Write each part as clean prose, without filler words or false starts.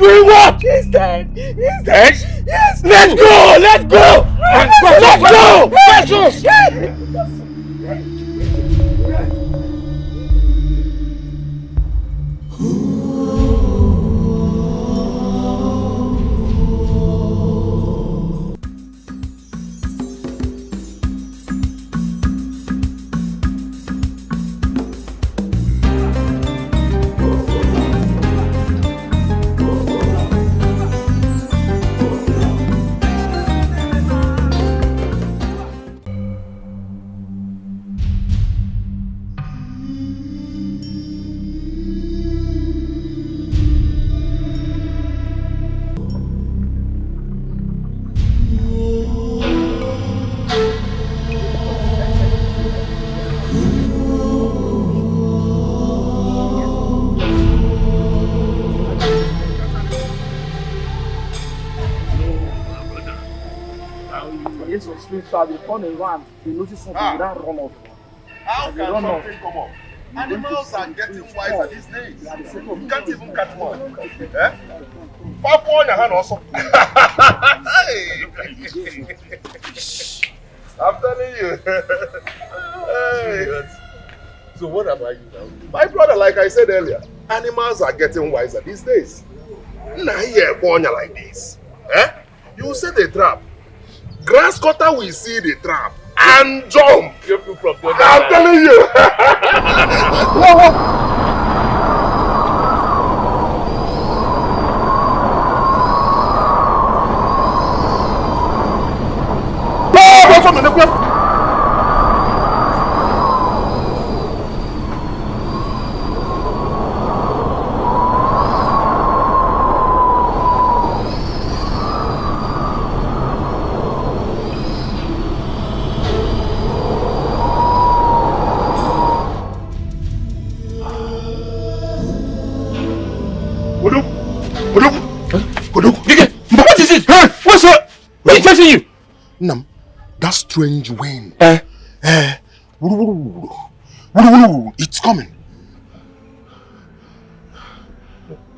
Doing what? He's dead. He's dead. Yes. Let's go. Let's go. Let's go. Precious. So they turn around, they notice something, they don't run off. How can something come up? Animals are getting wiser these days. You can't even catch one. Eh? Pop on your hand also. I'm telling you. Hey. So what about you now? My brother, like I said earlier, animals are getting wiser these days. Now here, born like this. Eh? You set a trap. Grass cutter will see the trap and jump. I'm telling you. What is it? Huh? What's up? What's chasing you? Nam, that strange wind. It's coming.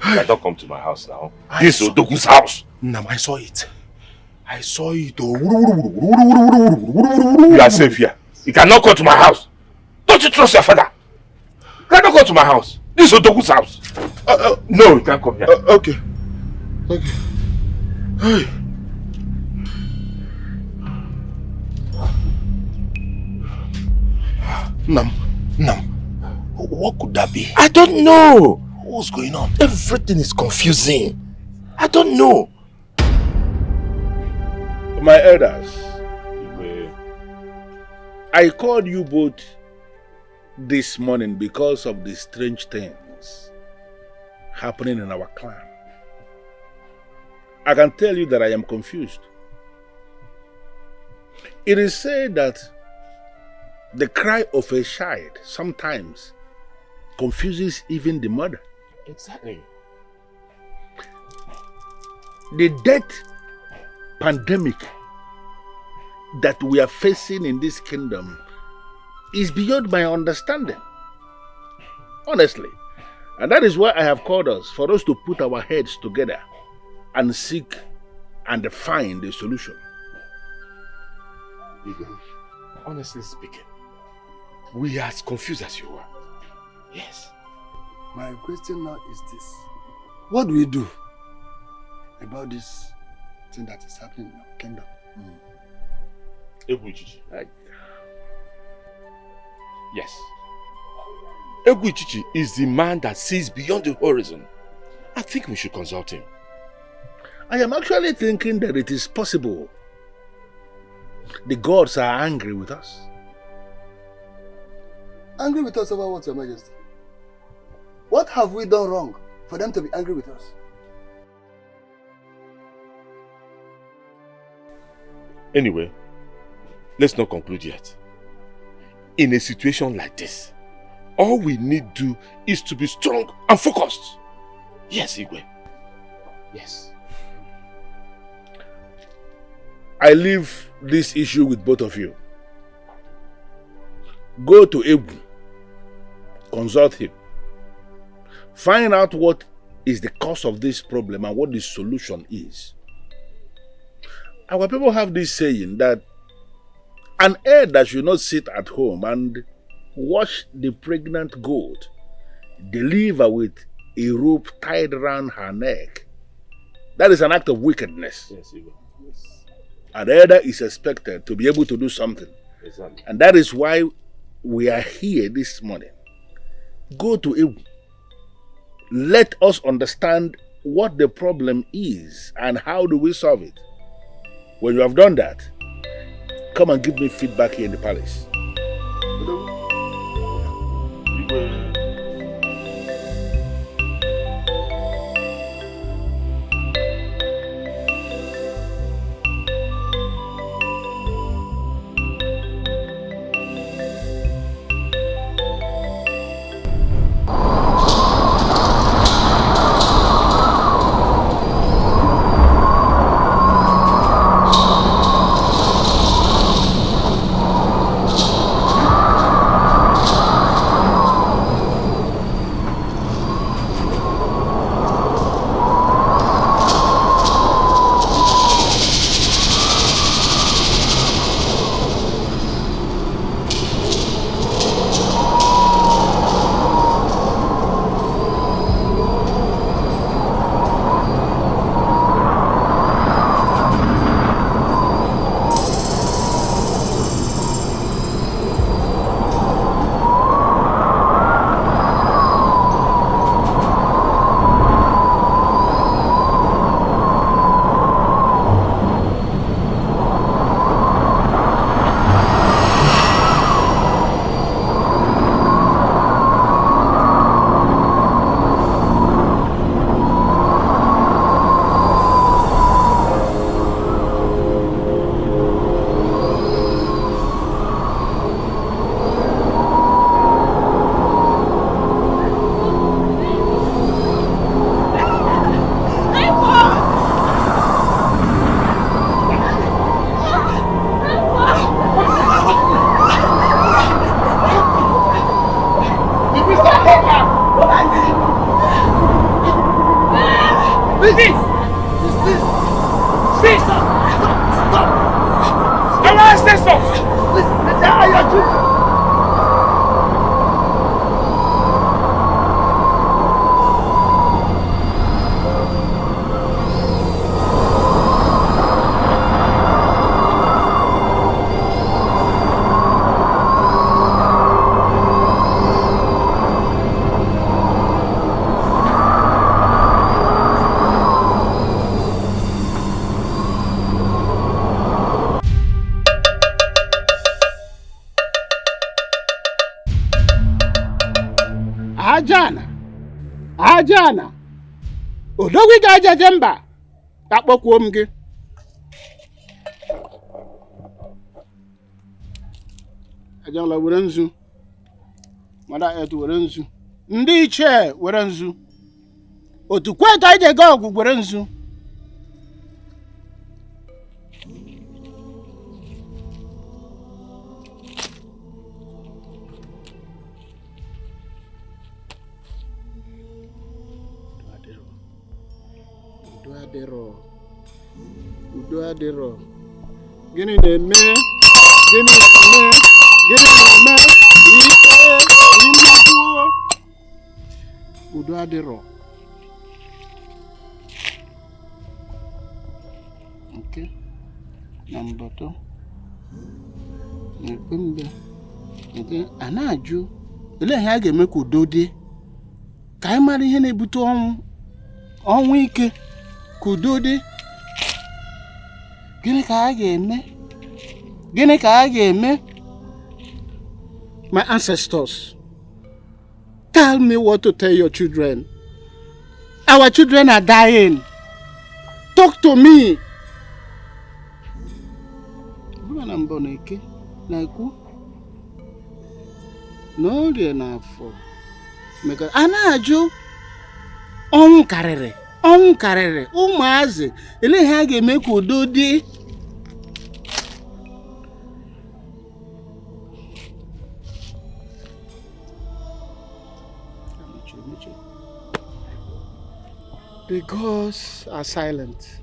I don't come to my house now. This is Odoku's house. Nam, I saw it. I saw it. You are safe here. You cannot come to my house. Don't you trust your father? You cannot come to my house. This is Odoku's house. No, you can't come here. Okay. Okay. Hey. Nam, what could that be? I don't know. What's going on? Everything is confusing. I don't know. My elders, I called you both this morning because of the strange things happening in our clan. I can tell you that I am confused. It is said that the cry of a child sometimes confuses even the mother. Exactly. The death pandemic that we are facing in this kingdom is beyond my understanding. Honestly. And that is why I have called us, for us to put our heads together and seek and find a solution. Honestly speaking, we are as confused as you are. Yes. My question now is this. What do we do about this thing that is happening in our kingdom? Yes. Eguichichi is the man that sees beyond the horizon. I think we should consult him. I am actually thinking that it is possible the gods are angry with us. Angry with us over what, Your Majesty? What have we done wrong for them to be angry with us? Anyway, let's not conclude yet. In a situation like this, all we need to do is to be strong and focused. Yes, Igwe. Yes. I leave this issue with both of you. Go to Egwu, consult him, find out what is the cause of this problem and what the solution is. Our people have this saying that an elder should not sit at home and watch the pregnant goat deliver with a rope tied around her neck. That is an act of wickedness. Yes, Igwe. An elder is expected to be able to do something. Exactly. And that is why we are here this morning. Go to Ewu. Let us understand what the problem is and how do we solve it. When you have done that, come and give me feedback here in the palace. Igwe. Ajana odogwi ga ajaje mba akpọkwuo m gị ajala were nzu mada etu were nzu ndị ichie were nzu otu kweta ije ga ọgwụ were nzu udo adịrọ gịnị na-eme udo adịrọ nke na mbọtọ na-ekpe mbe nke a na-ajụ olee ihe a ga-eme ka udo dị ka anyị mara ihe na-ebute ọnwụ ike ka udo dị. Gịnị ka a ga-eme? My ancestors, tell me what to tell your children. Our children are dying. Talk to me. Na mbọ na eke na-ekwu n'orie n'afọ maka a na-ajụ ọnwụ karịrị ụmụazị ele ihe a ga-eme ka udo dị. The gods are silent.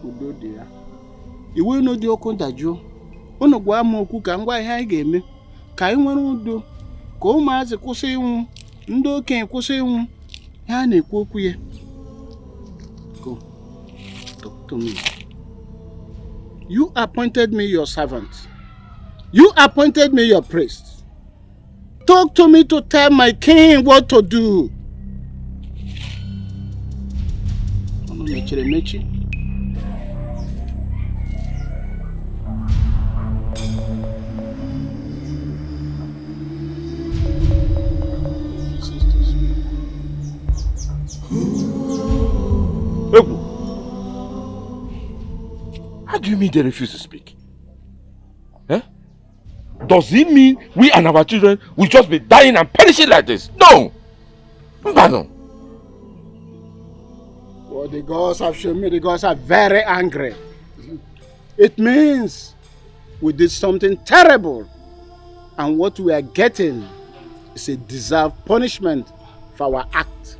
Udo dị ya. Iwe unu dị okwu ndajụ. Unu gwa m okwu ka ngwa ihe anyị ga-eme. Ka anyị nwere udo. Ka ụmụazị kwụsị ịnwụ. Ndị okenye kwụsị ịnwụ. Ha na-ekwu okwu ya. Go. Talk to me. You appointed me your servant. You appointed me your priest. Talk to me to tell my king what to do. Ono mechiri mechi. How do you mean they refuse to speak? Eh? Does it mean we and our children will just be dying and perishing like this? No! No. Well, the gods have shown me the gods are very angry. It means we did something terrible. And what we are getting is a deserved punishment for our act.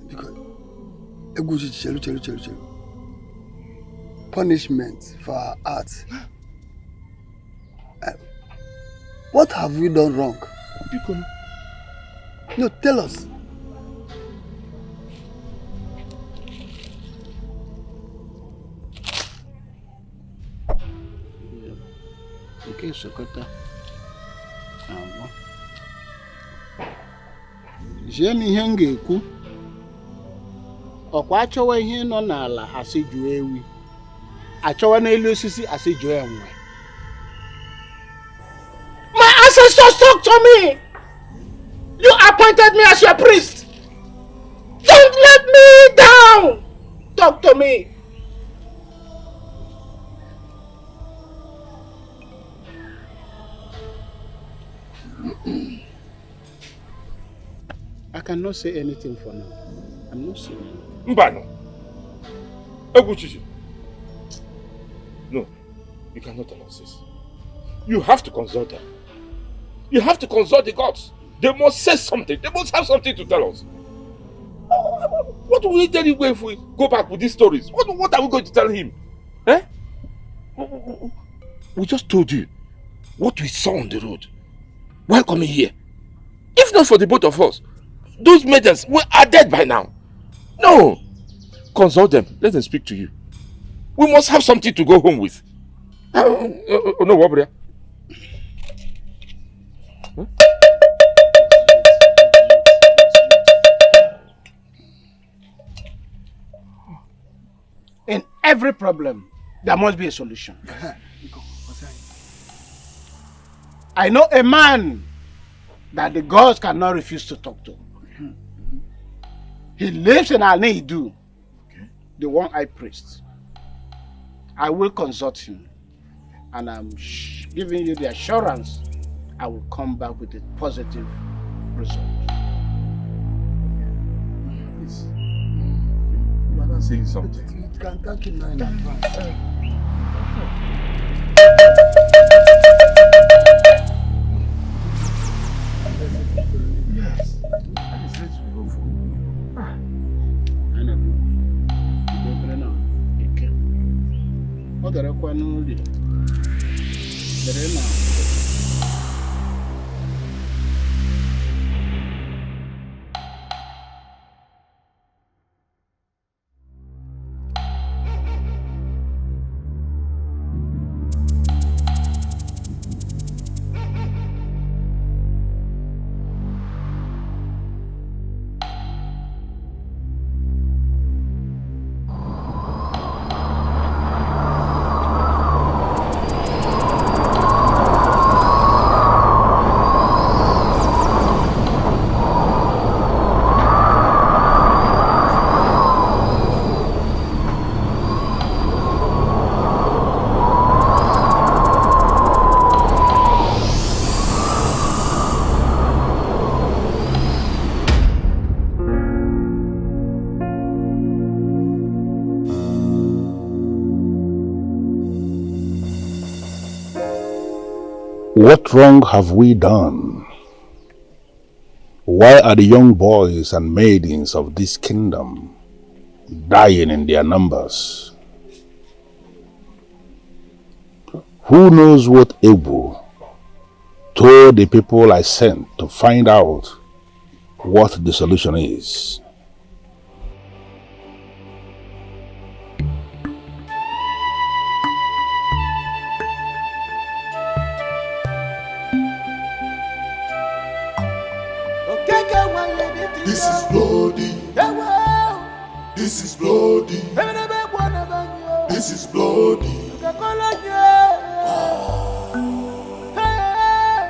Because punishment for our art. What have we done wrong? No, tell us. Okay, Sokota. Jemi ihe m ga-ekwu. Ọkwa achọwa ihe nọ n'ala asị jụọ ewi. Achọwa n'elu osisi asị jụọ enwe. My ancestors talk to me. You appointed me as your priest. Don't let me down. Talk to me. I cannot say anything for now. I'm not saying. Mbano. Eguchichi. No, you cannot tell us this. You have to consult them. You have to consult the gods. They must say something. They must have something to tell us. What will we tell you if we go back with these stories? What are we going to tell him? Eh? We just told you what we saw on the road while coming here. If not for the both of us, those maidens are dead by now. No. Consult them. Let them speak to you. We must have something to go home with. No, Wabria. Huh? In every problem, there must be a solution. I know a man that the gods cannot refuse to talk to. He lives in Nollywood, the one-eyed priest. I will consult him, and I'm giving you the assurance I will come back with a positive result. Please. You are not saying something. You can thank him now in advance. Yes. That is let's go for. I know. What the require no day. There now. What wrong have we done? Why are the young boys and maidens of this kingdom dying in their numbers? Who knows what Ebu told the people I sent to find out what the solution is? This is bloody. This is bloody. This is bloody.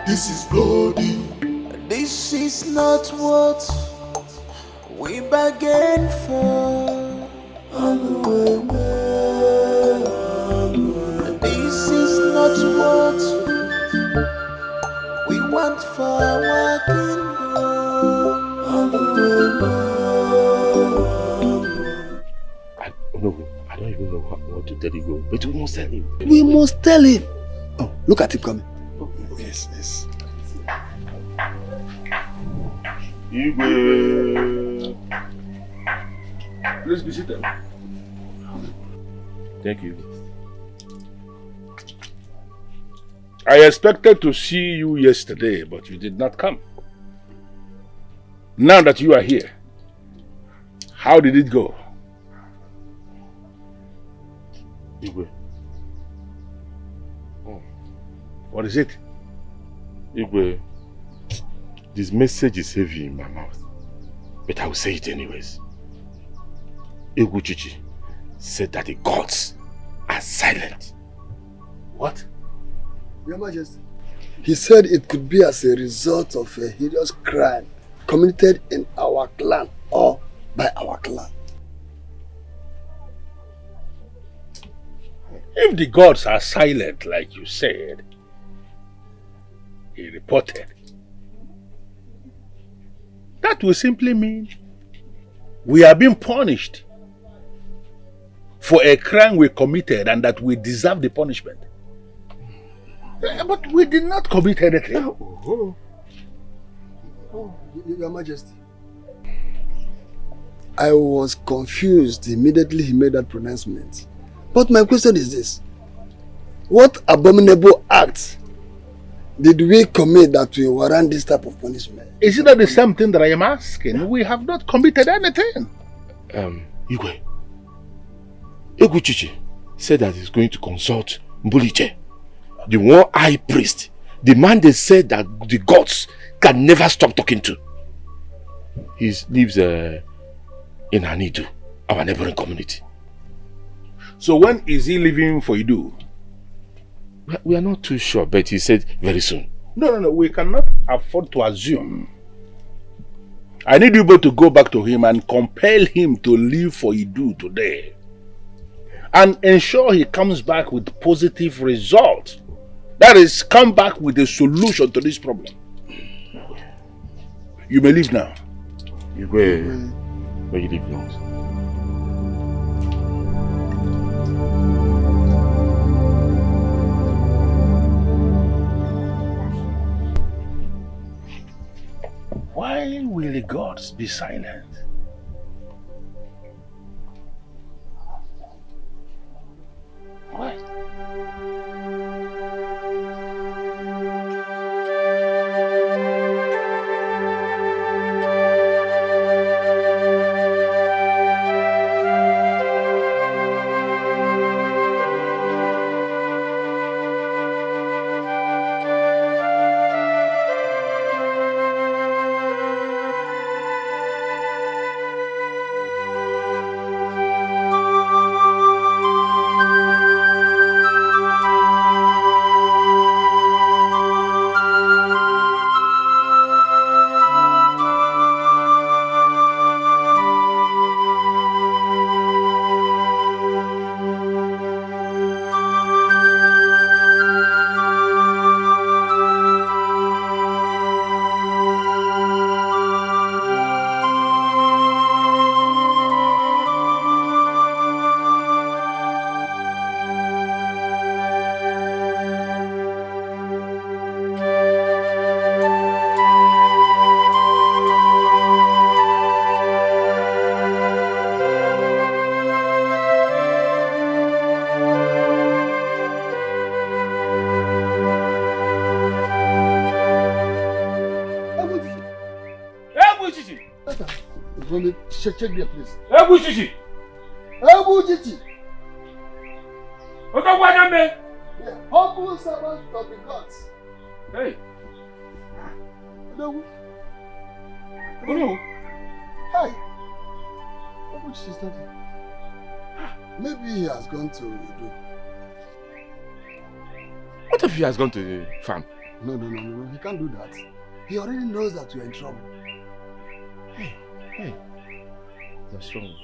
This is bloody. This is not what we bargained for. This is not what we want for our kingdom. I don't even know what to tell you, but we must tell him. We must tell him. Oh, look at him coming. Oh, yes, yes. Igwe. Please be seated. Thank you. I expected to see you yesterday, but you did not come. Now that you are here, how did it go? Igwe. Oh. What is it? Igwe, this message is heavy in my mouth, but I will say it anyways. Eguchichi said that the gods are silent. What? Your Majesty, he said it could be as a result of a hideous crime committed in our clan or by our clan. If the gods are silent, like you said, he reported, that will simply mean we are being punished for a crime we committed and that we deserve the punishment. But we did not commit anything. Oh, Your Majesty, I was confused immediately he made that pronouncement. But my question is this: what abominable act did we commit that will warrant this type of punishment? Is it not the same thing that I am asking? We have not committed anything. Igwe, Eguchichi said that he's going to consult Mbuliche, the one high priest, the man they said that the gods can never stop talking to. He lives in Hanidu, our neighboring community. So when is he leaving for Idu? We are not too sure, but he said very soon. No, we cannot afford to assume. I need you both to go back to him and compel him to leave for Idu today. And ensure he comes back with positive results. That is, come back with a solution to this problem. You may leave now. Where you leave now? Why will the gods be silent? Why? for me. Check there, please. Ebu Chichi! Ebu Chichi! What are you? The humble servant of the gods. Hey! No. No. Hi. Ebu Chichi's not here. Maybe he has gone to Edo. What if he has gone to the farm? No. He can't do that. He already knows that you're in trouble. Hey. That's wrong.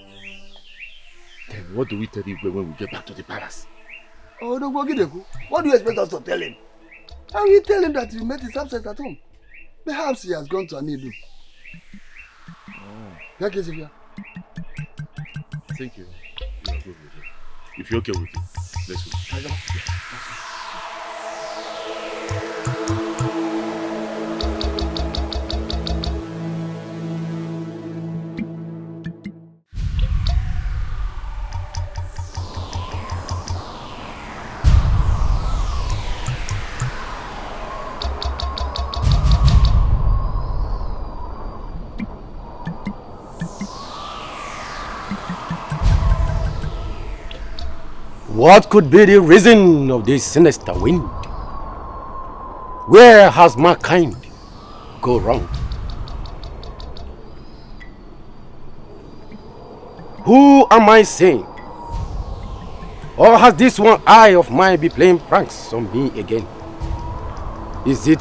Then what do we tell Igwe when we get back to the palace? Oh, no, what do you expect us to tell him? How will you tell him that you met his absence at home? Perhaps he has gone to Anidu. Thank you. You are good with it. If you're okay with it, let's go. What could be the reason of this sinister wind? Where has mankind gone wrong? Who am I saying? Or has this one eye of mine be playing pranks on me again? Is it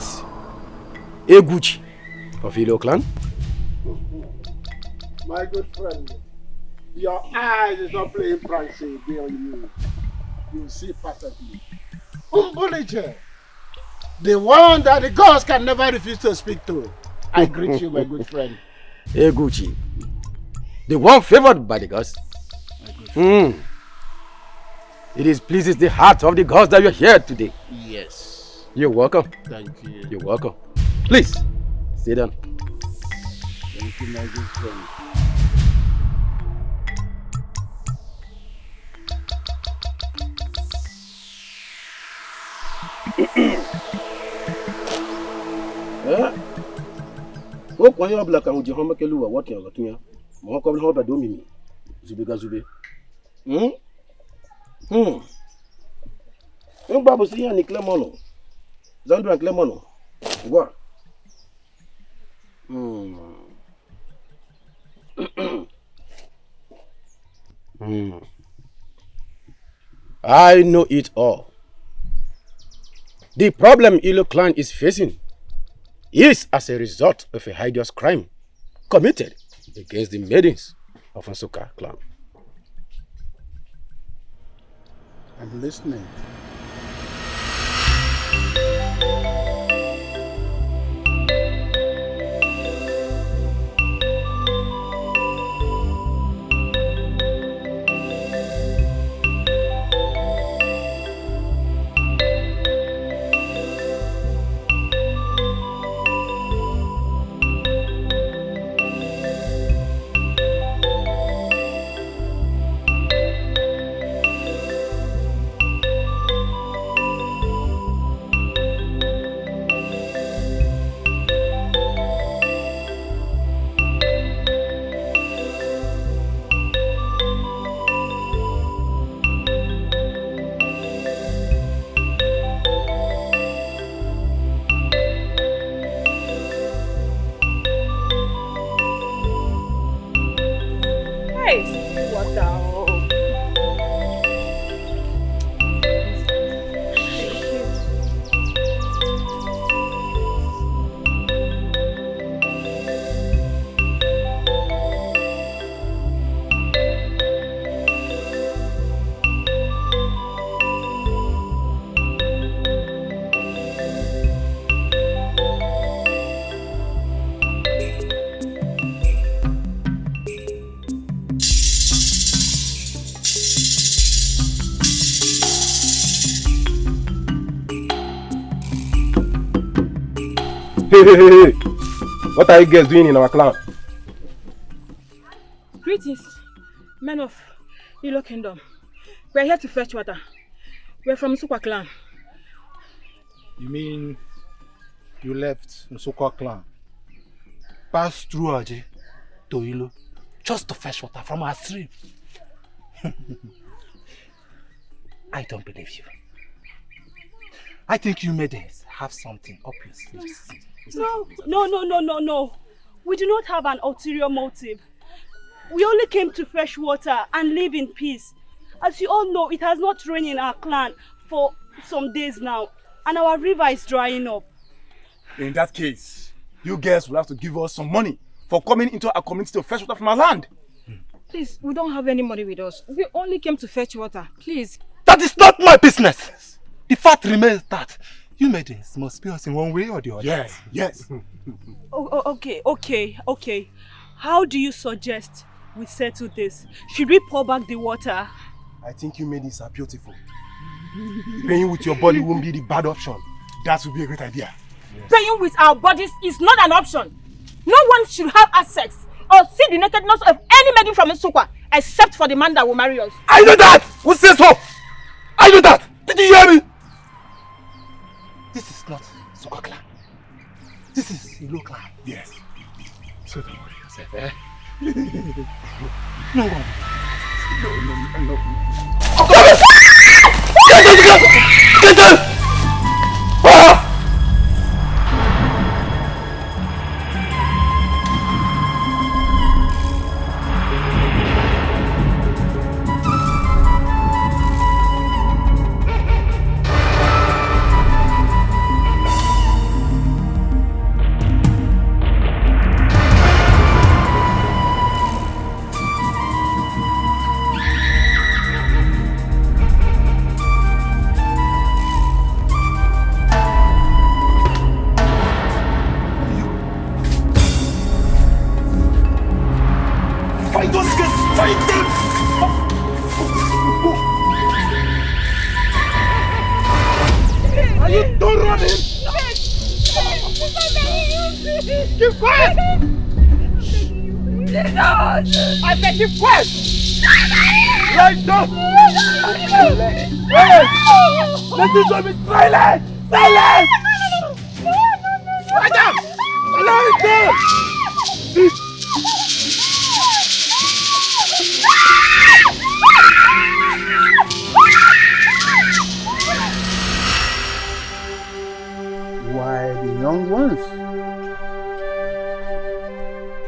Eguchi of Ilo clan? My good friend, your eyes is not playing pranks again on you. You see perfectly. Umbulije, the one that the gods can never refuse to speak to. I greet you, my good friend. Eguchi, the one favored by the gods. It pleases the heart of the gods that you're here today. Yes. You're welcome. Thank you. You're welcome. Please, sit down. Thank you, my good friend. O kwa yo bla ka uje ho makelu wa what yo tunya mo ko ho ba do mimi zube ga zube ngba bo si ya ni klemono zandu an klemono gwa I know it all. The problem Ilo clan is facing is as a result of a hideous crime committed against the maidens of Nsuka clan. I'm listening. Hey. What are you guys doing in our clan? Greetings, men of Ilo Kingdom. We are here to fetch water. We are from Nsukwa clan. You mean you left Nsukwa clan, passed through Aje to Ilo, just to fetch water from our stream. I don't believe you. I think you maidens have something up your sleeves. No. We do not have an ulterior motive. We only came to fetch water and live in peace. As you all know, it has not rained in our clan for some days now, and our river is drying up. In that case, you girls will have to give us some money for coming into our community to fetch water from our land. Please, we don't have any money with us. We only came to fetch water. Please. That is not my business. The fact remains that you maidens must pay us in one way or the other. Yes. Okay. How do you suggest we settle this? Should we pour back the water? I think you maidens are beautiful. Playing with your body won't be the bad option. That would be a great idea. Yes. Playing with our bodies is not an option. No one should have access or see the nakedness of any maiden from Nsukka except for the man that will marry us. I know that! Who says so? I know that! Did you hear me? This is not Nsukka clan. This is Ilo clan. Yes. So don't worry yourself, eh? No. Get out! Ah!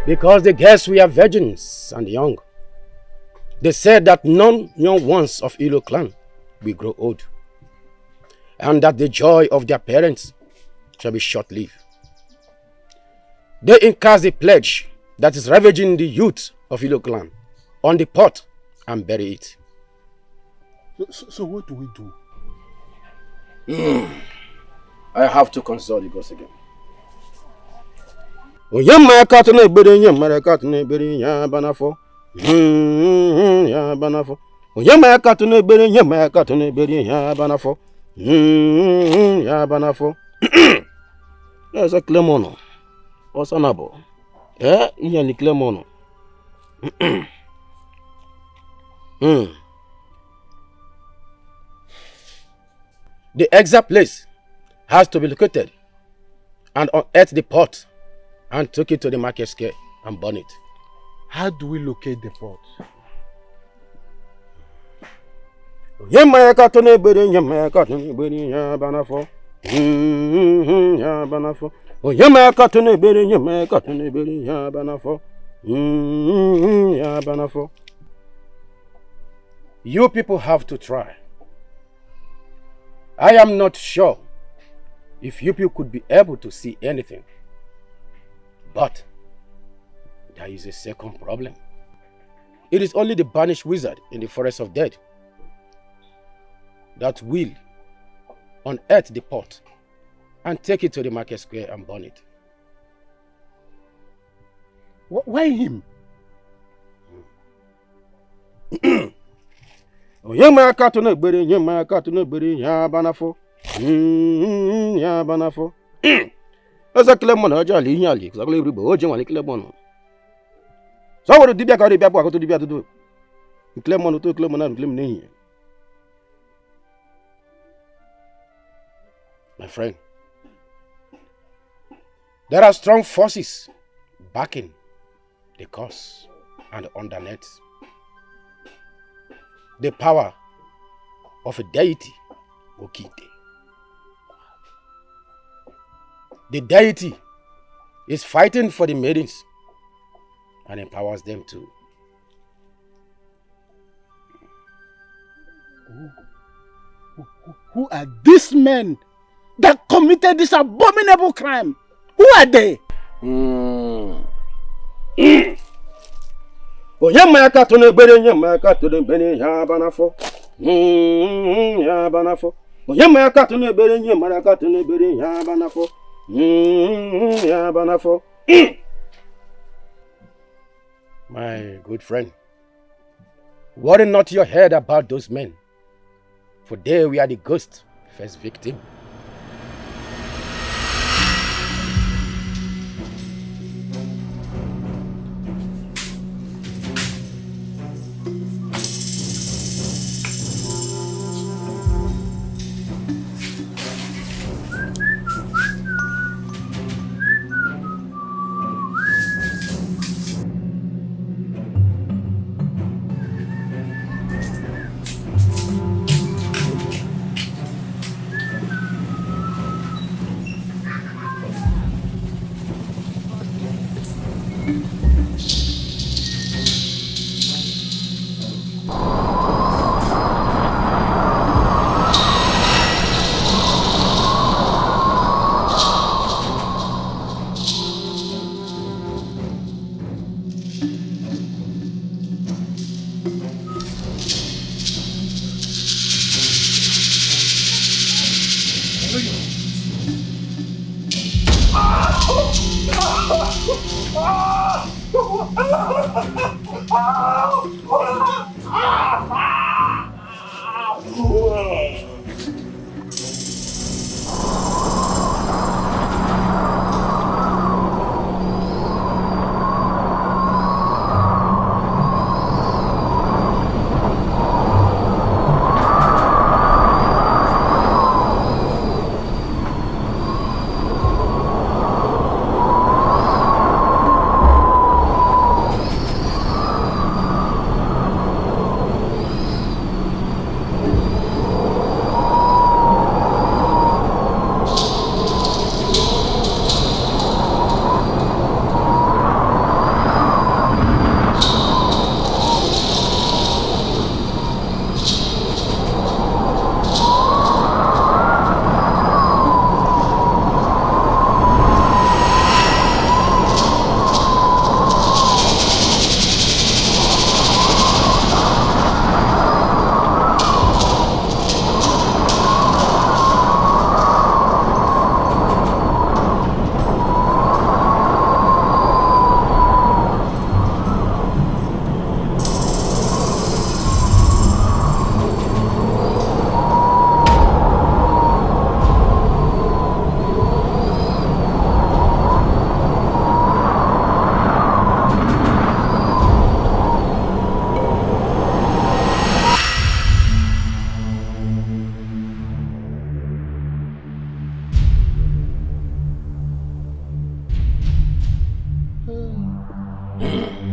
Because the girls were virgins and young. They said that none young ones of Ilo clan will grow old, and that the joy of their parents shall be short-lived. They encast the pledge that is ravaging the youth of Ilo clan on the pot and bury it. So what do we do? I have to consult the gods again. Ya banafo. Ya banafo. Ya banafo. Ya banafo. There's a Clemono. Osanabo. Iya ni Clemono. The exact place has to be located and unearth the pot and took it to the market square and burn it. How do we locate the pot? Ya banafo. Ya banafo. Ya banafo. Ya banafo. You people have to try. I am not sure if you people could be able to see anything. But there is a second problem. It is only the banished wizard in the forest of dead that will unearth the pot and take it to the market square and burn it. Why him? Ya banafo. Ya banafo. Asa Clemon aja li nyali, exactly ribo oje wani Clemon. So what dibia ka dibia po akoto dibia to Clemon to Clemon na Clemon ni. My friend, there are strong forces backing the cause. and underneath. The power of a deity, Okite. The deity is fighting for the maidens and empowers them too. Who are these men that committed this abominable crime? Who are they? Onyemaka to nebere nyemaka to nebere ya banafo. Ya banafo. Onyemaka to nebere nyemaka to nebere ya banafo. Ya banafo. My good friend, worry not your head about those men, for they were the ghost first victim.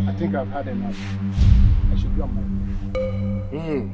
I think I've had enough. I should be on my way.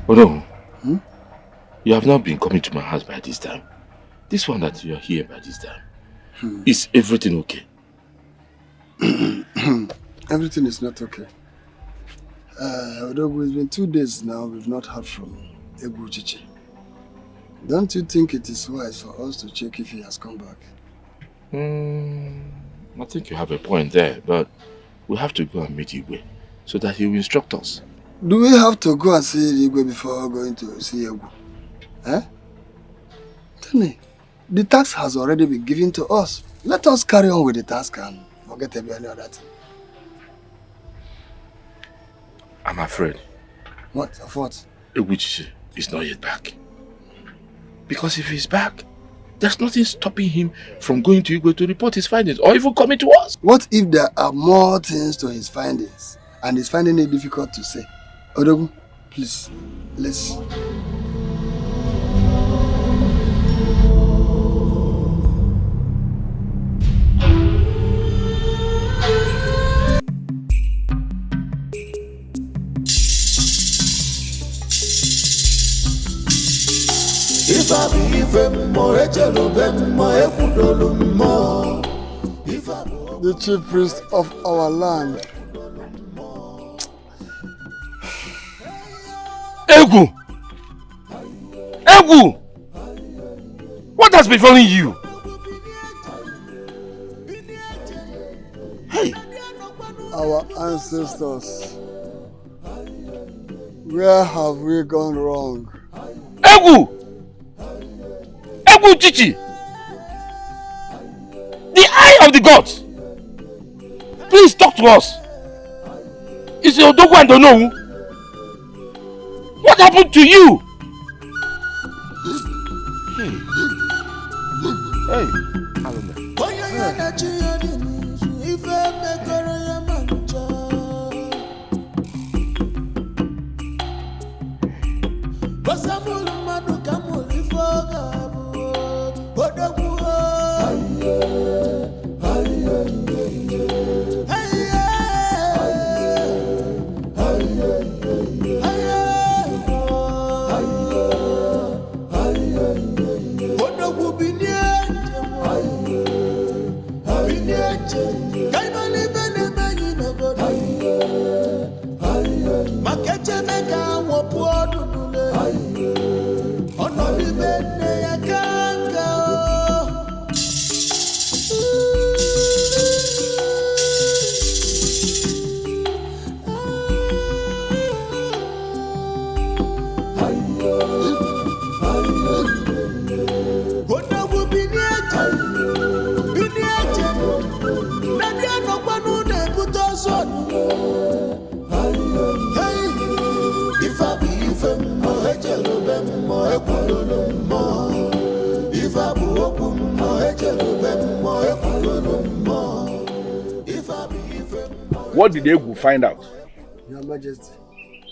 no. You have not been coming to my house by this time. This one that you are here by this time. Is everything okay? Everything is not okay. Although it's been 2 days now, we've not heard from Egwu Chichi. Don't you think it is wise for us to check if he has come back? I think you have a point there, but we have to go and meet Igwe so that he will instruct us. Do we have to go and see Igwe before going to see Egwu? Eh? Tell me, the task has already been given to us. Let us carry on with the task and forget about any other thing. I'm afraid. What? Of what? Egwu Chichi is not yet back. Because if he's back, there's nothing stopping him from going to Igwe to report his findings or even coming to us. What if there are more things to his findings and he's finding it difficult to say? Odogu, please, let's... The chief priest of our land. Egwu! Egwu! What has befallen you? Hey! Our ancestors. Where have we gone wrong? Egwu! Egwu Chichi! The eye of the gods! Please talk to us! Is your Odogu and Onowu? What happened to you? Hey, What did Egwu find out? Your Majesty,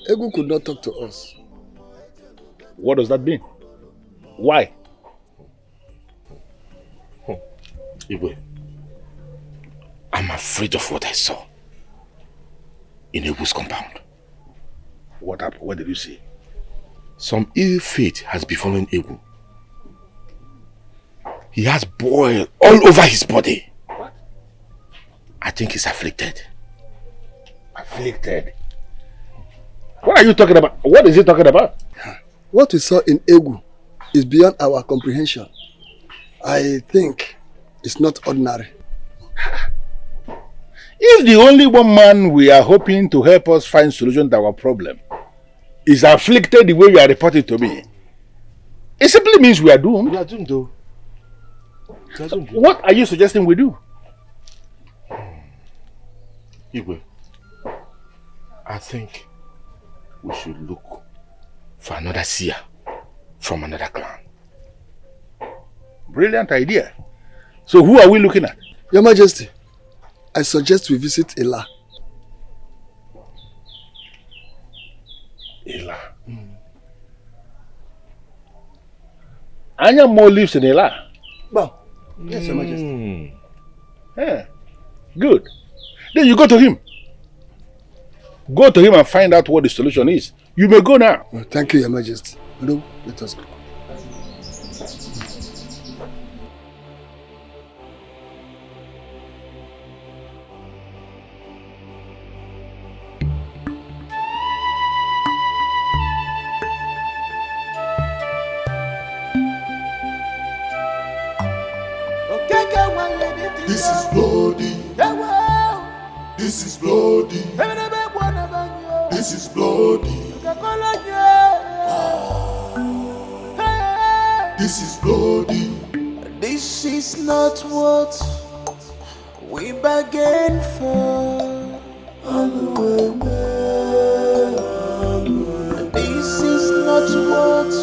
Egwu could not talk to us. What does that mean? Why? Igwe, I'm afraid of what I saw in Egwu's compound. What happened? What did you see? Some ill fate has befallen Egwu. He has boil all over his body. What? I think he's afflicted. Afflicted? What are you talking about? What is he talking about? What we saw in Egwu is beyond our comprehension. I think it's not ordinary. If the only one man we are hoping to help us find solution to our problem is afflicted the way you are reporting to me, it simply means we are doomed. We are doomed though. What are you suggesting we do? Igwe, I think we should look for another seer from another clan. Brilliant idea. So who are we looking at? Your Majesty, I suggest we visit Ela. Ela. Anya Mo lives in Ela. Well, yes, Your Majesty. Yeah. Good. Then you go to him. Go to him and find out what the solution is. You may go now. Well, thank you, Your Majesty. Let us go. This is bloody. This is bloody. This is bloody. This is bloody. This is not what we bargained for. This is not what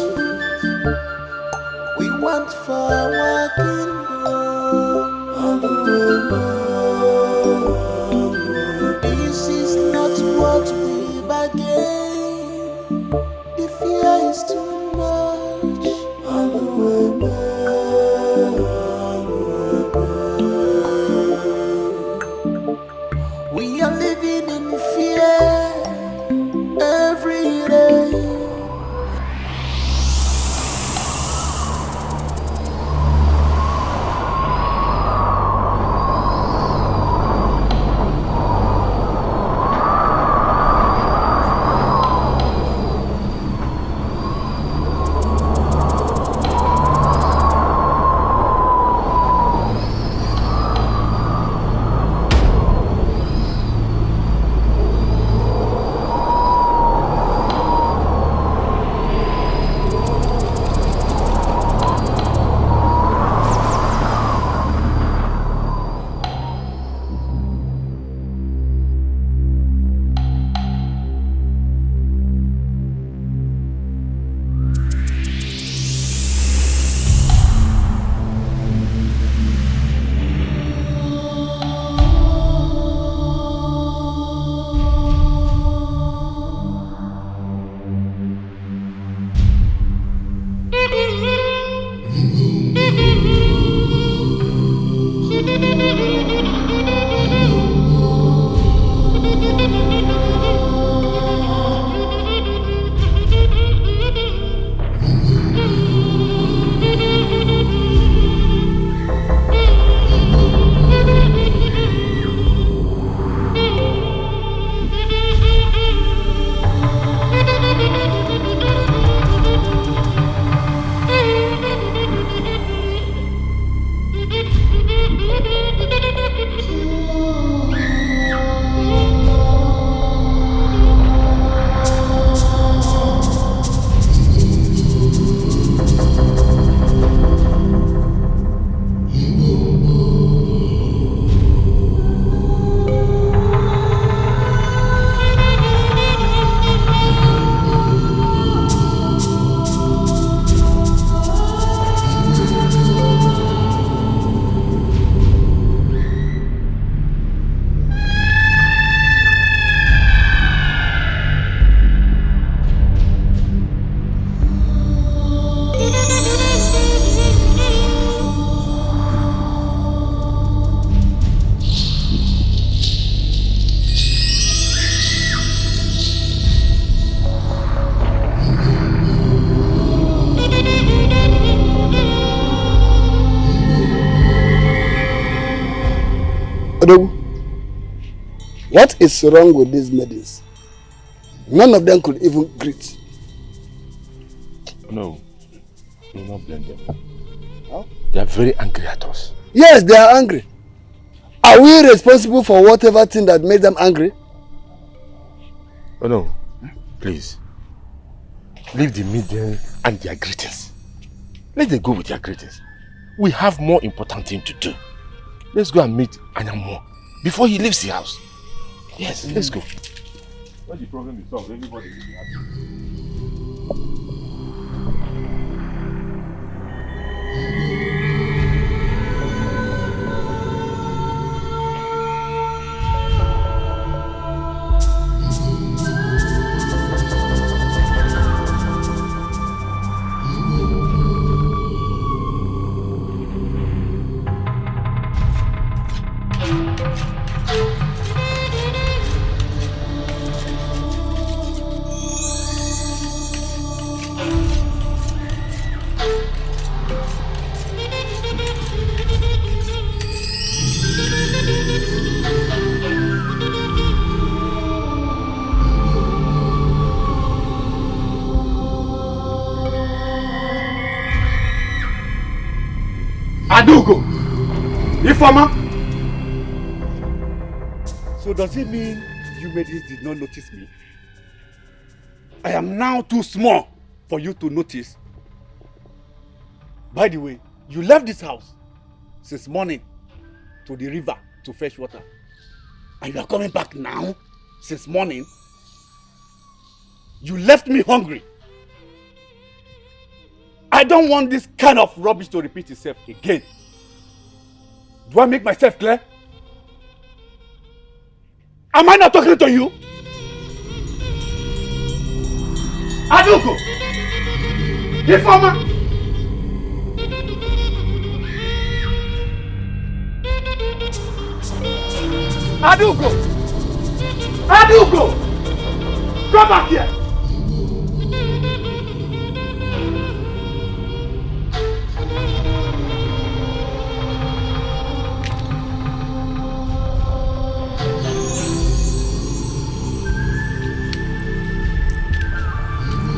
we want for our kingdom. This is not what we bargained. The fear is too much. We are living in fear every day. What is wrong with these maidens? None of them could even greet. No, do not blame them. Huh? They are very angry at us. Yes, they are angry. Are we responsible for whatever thing that made them angry? Oh no, please. Leave the meeting and their greetings. Let them go with their greetings. We have more important thing to do. Let's go and meet Anyamo before he leaves the house. Yes, let's go. When the problem is solved, everybody will be happy. Adugo! Informer! So does it mean you ladies did not notice me? I am now too small for you to notice. By the way, you left this house since morning to the river to fetch water. And you are coming back now since morning. You left me hungry. I don't want this kind of rubbish to repeat itself again. Do I make myself clear? Am I not talking to you? Adugo! Informer! Adugo! Adugo! Come back here!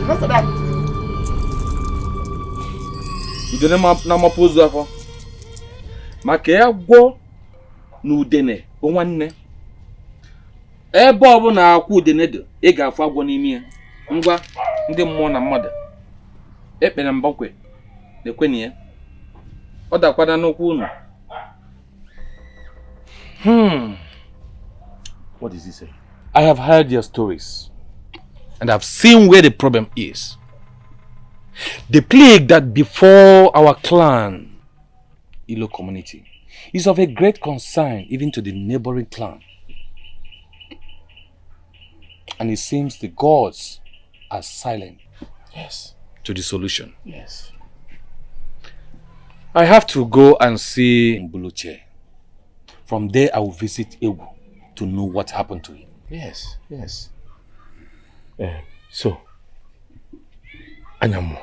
What's that? Udene na mapozu afọ. Maka ya gwo na udene o nwanne. Ebe ọ bụ na akwa udene dị, ị ga-afụ agwọ n'ime ya. Ngwa ndị mmụọ na mmadụ. Ekpere mbakwe lekweni ya. Ọ dakwada n'okwu unu. What does he say? I have heard your stories. And I've seen where the problem is. The plague that before our clan, Ilo community, is of a great concern even to the neighboring clan. And it seems the gods are silent. Yes. To the solution. Yes. I have to go and see Mbuluche. From there I will visit Ewu to know what happened to him. Yes, yes. So, Anyamo,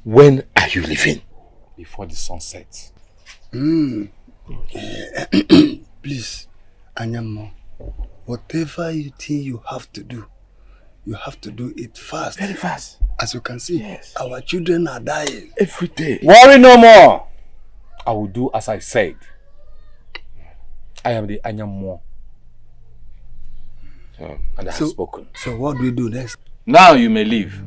when are you leaving? Before the sun sets. Please, Anyamo, whatever you think you have to do it fast. Very fast. As you can see, yes, our children are dying. Every day. Worry no more. I will do as I said. I am the Anyamo. And I have spoken. So what do we do next? Now you may leave.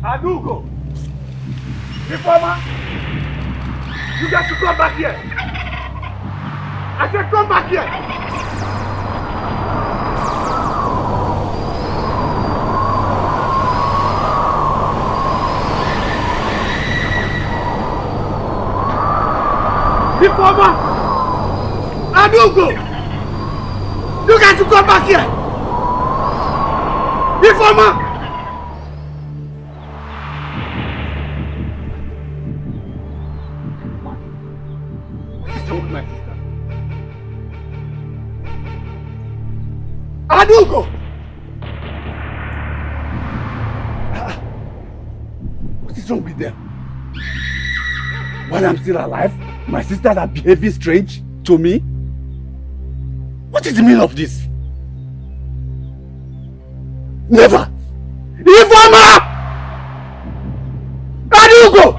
Adugo. Informer! You got to come back here! I said come back here! Informer! Adugo! You got to come back here! Informer! My sister. Adugo! What is wrong with them? While I'm still alive, my sisters are behaving strange to me? What is the meaning of this? Never! Informer! Adugo!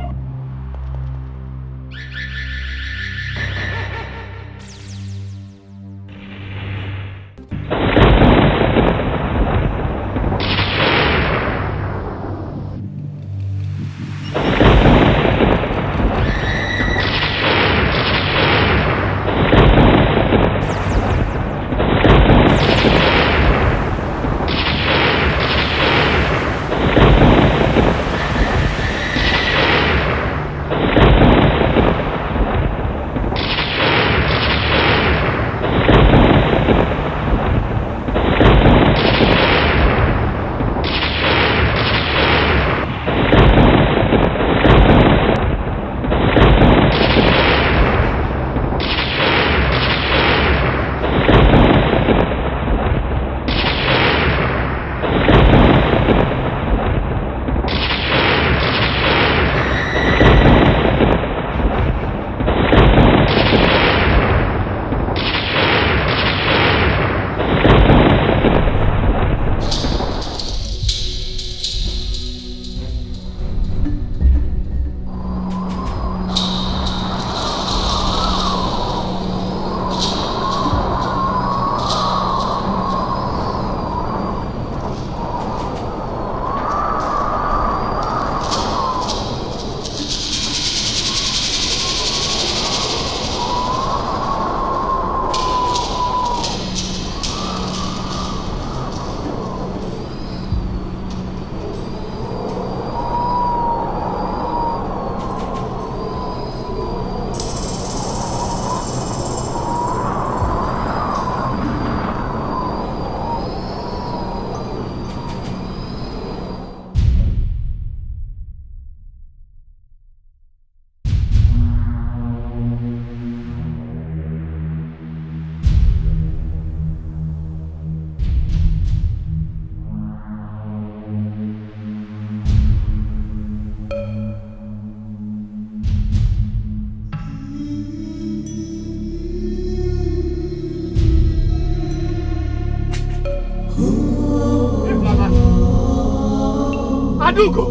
Adugo!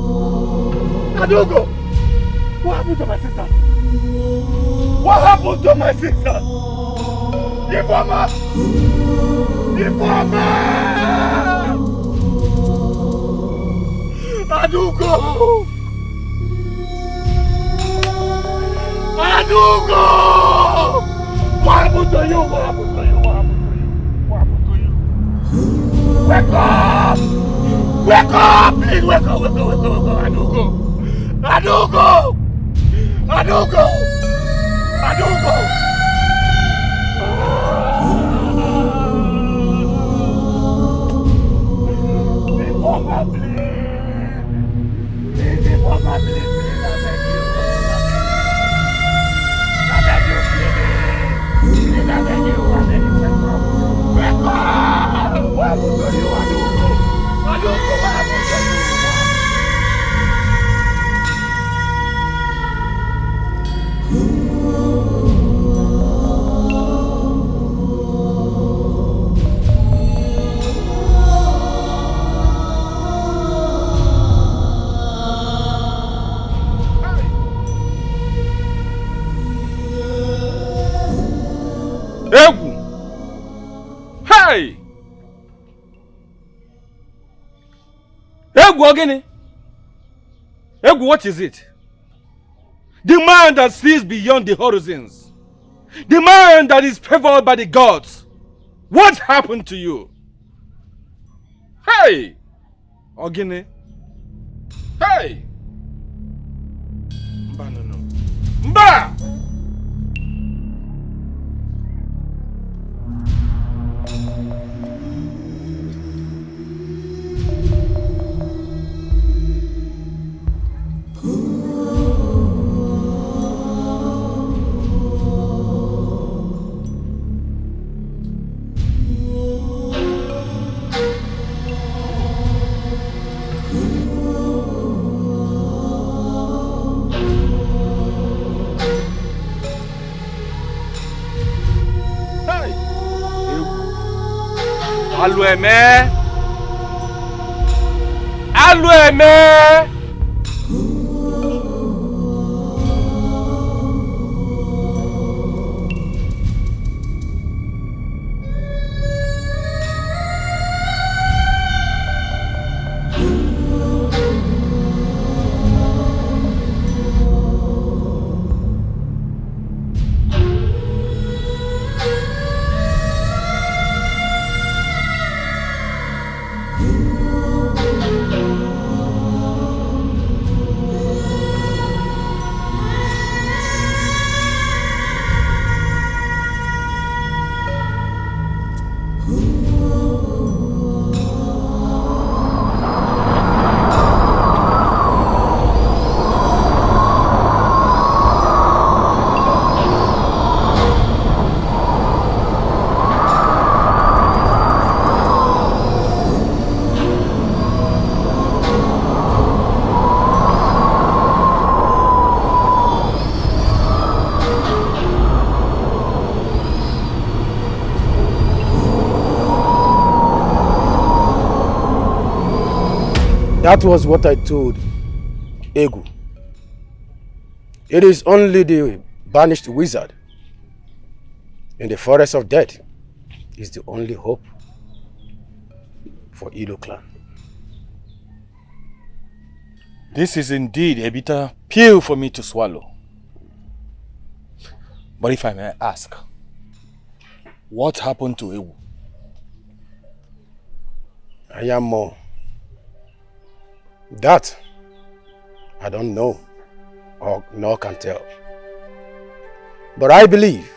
Adugo! What happened to my sister? What happened to my sister? Informer! Informer! Adugo! Adugo! What happened to you? What happened to you? What happened to you? What happened to you? Wake up! Wake up! Please wake up! Wake up! Wake up! Wake up! Adugo! Adugo! Adugo! Adugo! Informer, please! Please, informer, please! Please, I beg you! I beg you, please! Please, I beg you! I beg you, wake up! Wake up! What happened to you, Adugo? Adugo, what happened to you? Egwu! Hey! Egwu ogini? Egwu, what is it? The man that sees beyond the horizons. The man that is favored by the gods. What happened to you? Hey! Ogini? Hey! Mba no no. Mba! Alueme! Alueme! That was what I told Egu. It is only the banished wizard in the forest of death is the only hope for Ilo clan. This is indeed a bitter pill for me to swallow. But if I may ask, what happened to Ewu? I am more. That I don't know or nor can tell. But I believe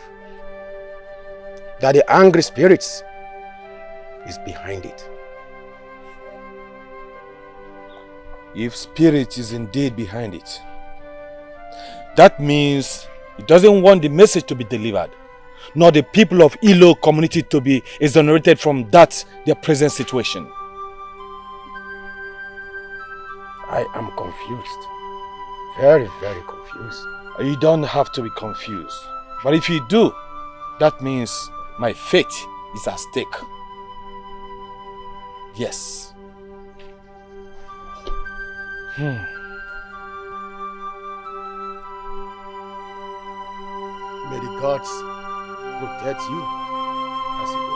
that the angry spirits is behind it. If spirit is indeed behind it, that means it doesn't want the message to be delivered, nor the people of Ilo community to be exonerated from that their present situation. I am confused. Very, very confused. You don't have to be confused. But if you do, that means my fate is at stake. Yes. May the gods protect you as you go.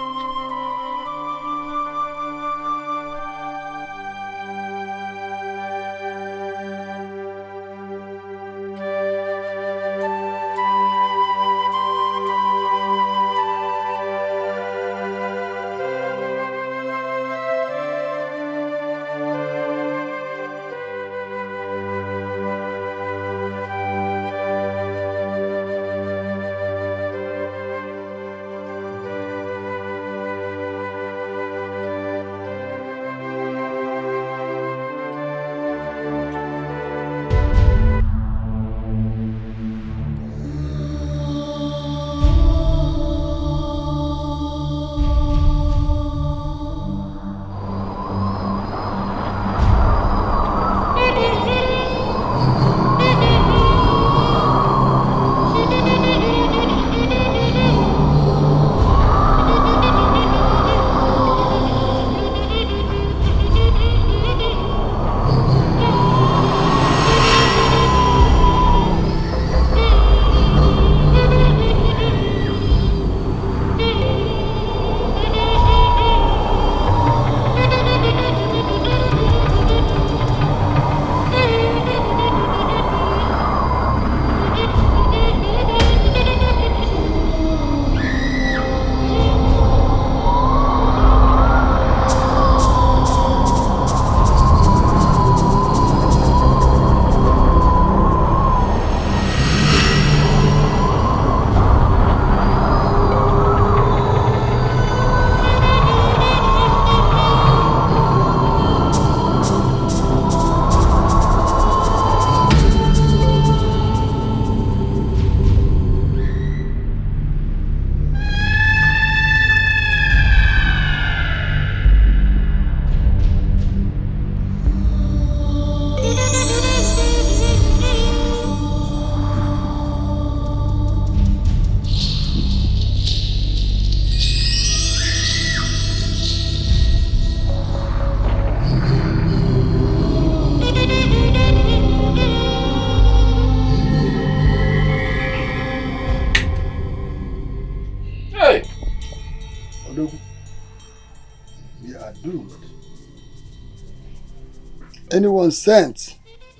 Anyone sent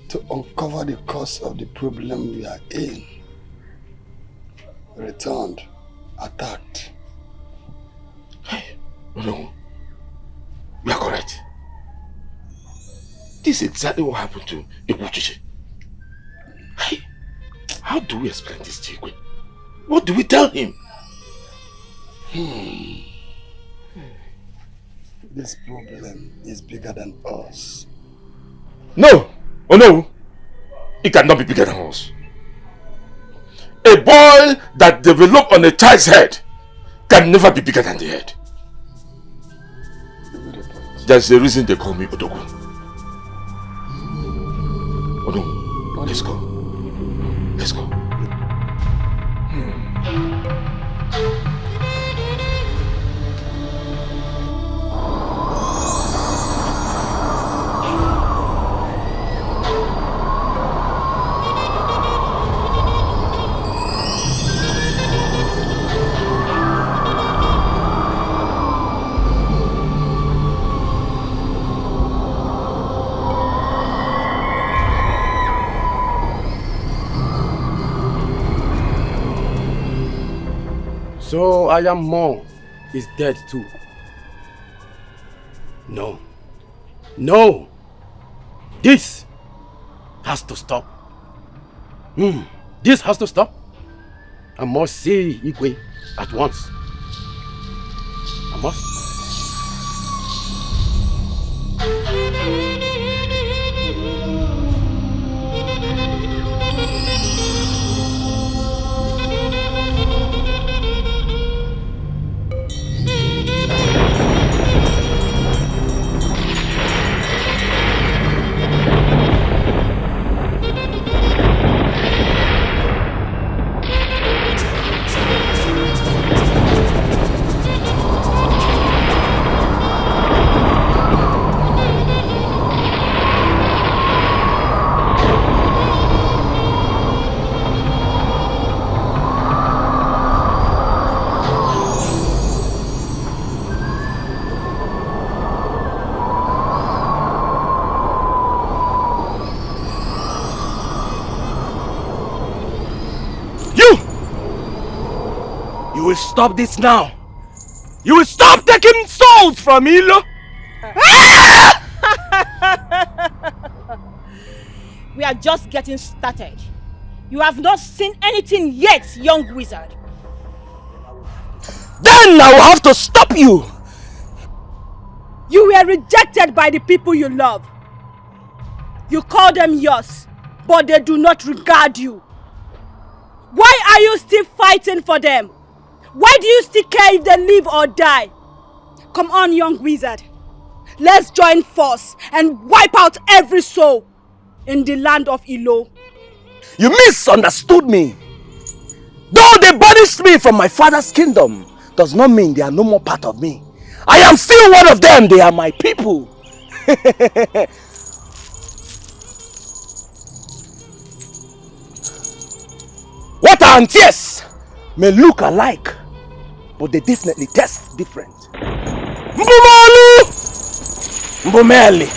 to uncover the cause of the problem we are in returned, attacked. Hey, no, you are correct. This is exactly what happened to Ibuchichi. Hey, how do we explain this to Igwe? What do we tell him? This problem is bigger than us. No! Oh no! It cannot be bigger than us. A boil that develops on a child's head can never be bigger than the head. There's a reason they call me Odogu. Oh no, let's go. Let's go. So Ayamon is dead too. No. No! This has to stop. This has to stop. I must see Igwe at once. I must. will stop this now. You will stop taking souls from Ilo. We are just getting started. You have not seen anything yet, young wizard. Then I will have to stop you. You were rejected by the people you love. You call them yours, but they do not regard you. Why are you still fighting for them? Why do you still care if they live or die? Come on, young wizard. Let's join force and wipe out every soul in the land of Ilo. You misunderstood me. Though they banished me from my father's kingdom, does not mean they are no more part of me. I am still one of them. They are my people. Water and tears may look alike, but they definitely taste different. Mbumalu, Mbumeli,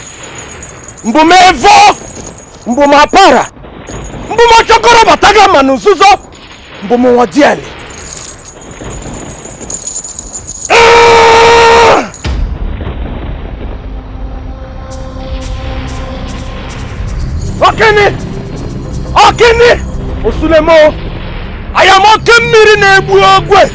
Mbumevo, Mbumapara, Mbumachokoro bataga manuzuzo, Mbumuwadieli. Okini, Osulemo, I am Okemiri Nebu Ogwe.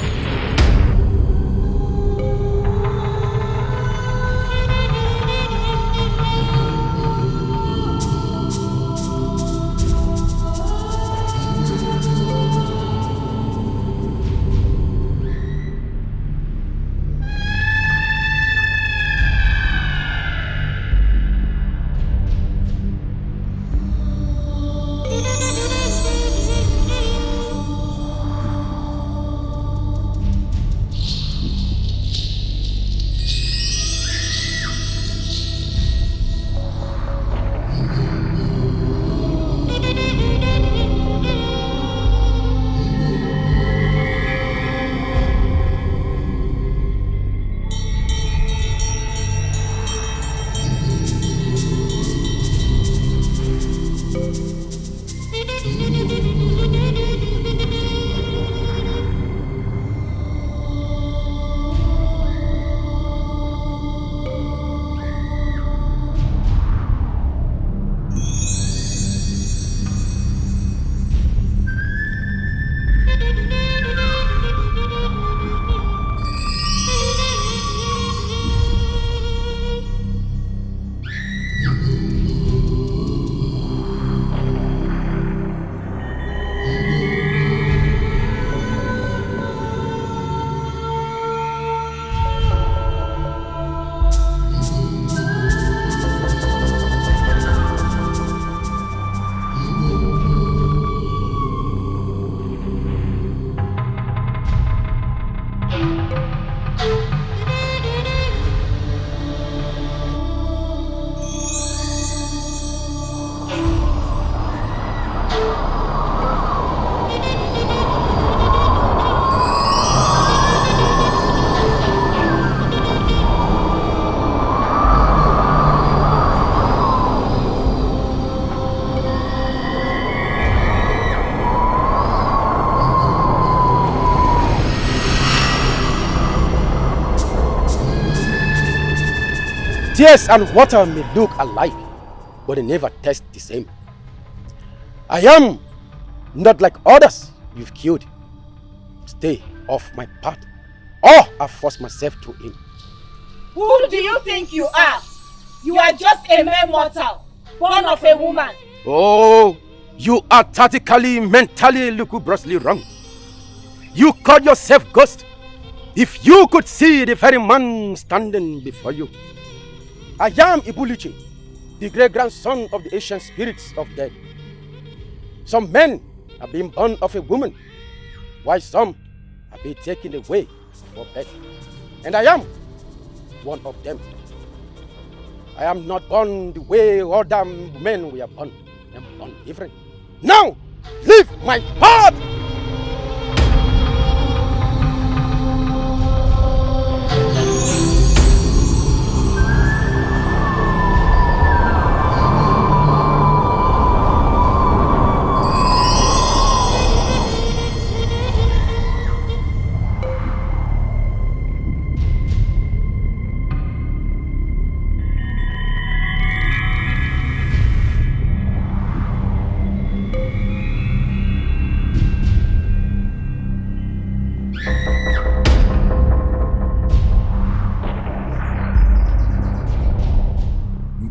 Tears and water may look alike, but they never taste the same. I am not like others you've killed. Stay off my path, or I force myself to him. Who do you think you are? You are just a mere mortal, born of a woman. Oh, you are tactically, mentally, lugubriously wrong. You call yourself ghost. If you could see the very man standing before you. I am Ibulichi, the great-grandson of the ancient spirits of dead. Some men have been born of a woman, while some have been taken away for death. And I am one of them. I am not born the way other men were born. I am born different. Now, leave my path!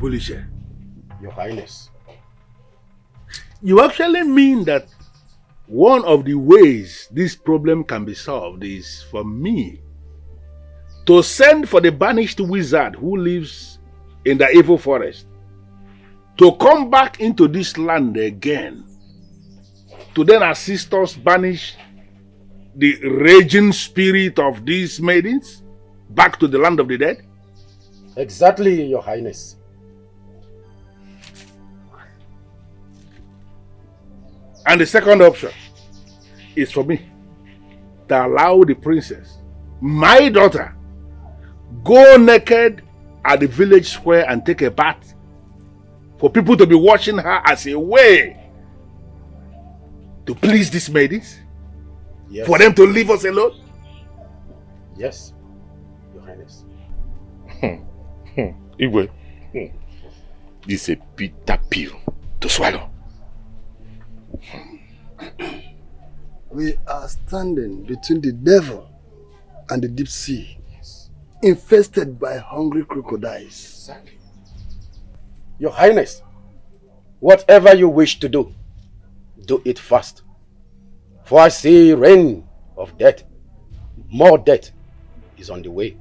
Ibulishe. Your Highness. You actually mean that one of the ways this problem can be solved is for me to send for the banished wizard who lives in the evil forest to come back into this land again, to then assist us banish the raging spirit of these maidens back to the land of the dead? Exactly, Your Highness. And the second option is for me to allow the princess, my daughter, go naked at the village square and take a bath for people to be watching her as a way to please these maidens? Yes. For them to leave us alone? Yes, Your Highness. Igwe, this is a bitter pill to swallow. We are standing between the devil and the deep sea, infested by hungry crocodiles. Exactly. Your Highness, whatever you wish to do, do it fast. For I see rain of death, more death is on the way.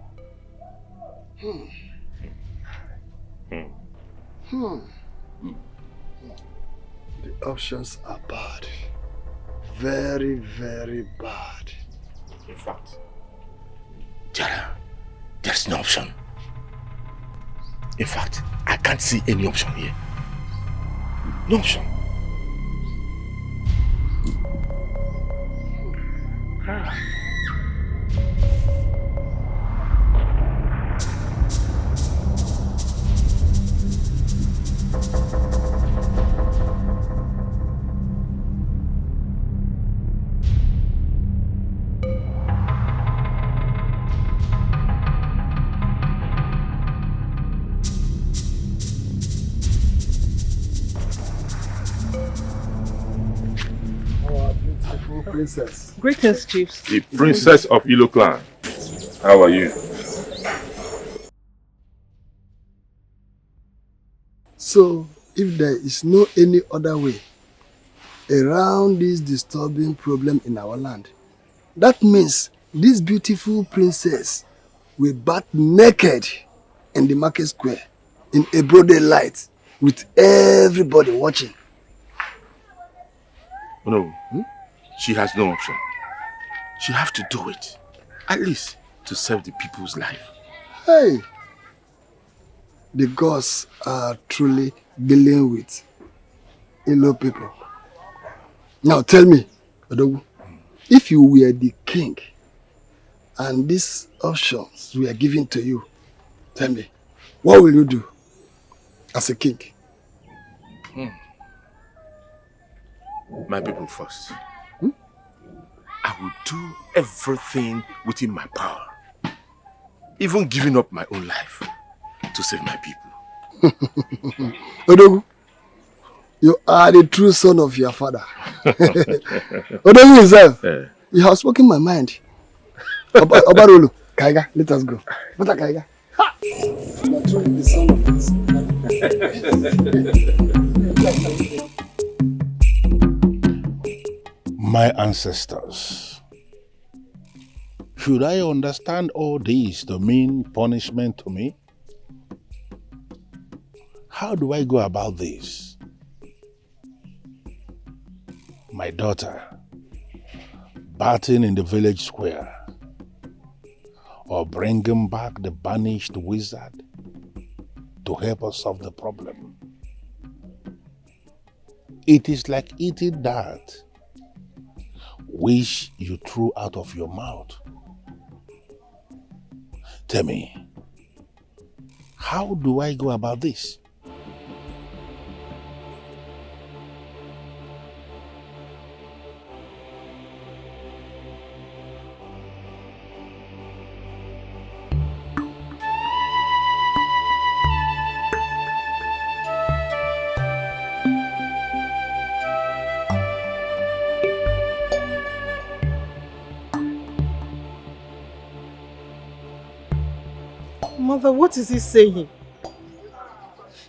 The options are bad. Very, very bad. In fact, there's no option. In fact, I can't see any option here. No option. Princess. Greetings, chiefs. The princess of Ilo clan. How are you? So, if there is no any other way around this disturbing problem in our land, that means this beautiful princess will bath naked in the market square in a broad daylight with everybody watching. No, she has no option. She has to do it, at least to save the people's life. Hey, the gods are truly dealing with Ilo people. Now tell me, Odogu, if you were the king and these options were given to you, tell me, what will you do as a king? My people first. I will do everything within my power, even giving up my own life to save my people. Odogu, you are the true son of your father. Odogu himself, you have spoken my mind. Obarolu, Kaiga, let us go. What a Kaiga? Ha! You are truly the son of this. My ancestors, should I understand all this to mean punishment to me? How do I go about this? My daughter, bathing in the village square, or bringing back the banished wizard to help us solve the problem. It is like eating that which you threw out of your mouth. Tell me, how do I go about this? Mother, what is he saying?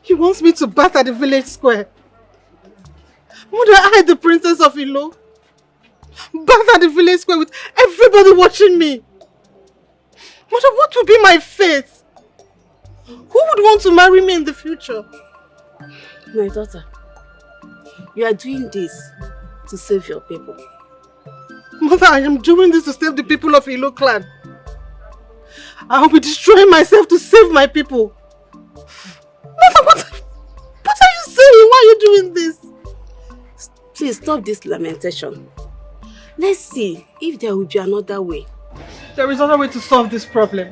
He wants me to bath at the village square. Mother, I, the princess of Ilo, bath at the village square with everybody watching me. Mother, what will be my fate? Who would want to marry me in the future? My daughter, you are doing this to save your people. Mother, I am doing this to save the people of Ilo clan. I will be destroying myself to save my people. Mother, what are you saying? Why are you doing this? Please stop this lamentation. Let's see if there will be another way. There is another way to solve this problem.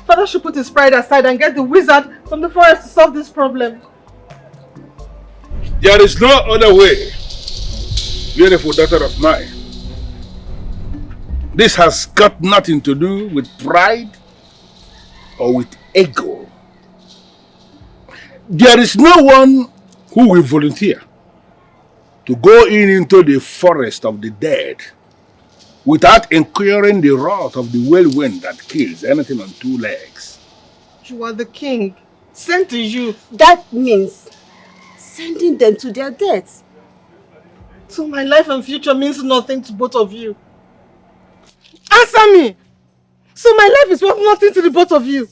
Father should put his pride aside and get the wizard from the forest to solve this problem. There is no other way, beautiful daughter of mine. This has got nothing to do with pride or with ego. There is no one who will volunteer to go into the forest of the dead without incurring the wrath of the whirlwind that kills anything on two legs. You are the king, sent to you. That means sending them to their death. So my life and future means nothing to both of you. Answer me! So my life is worth nothing to the both of you.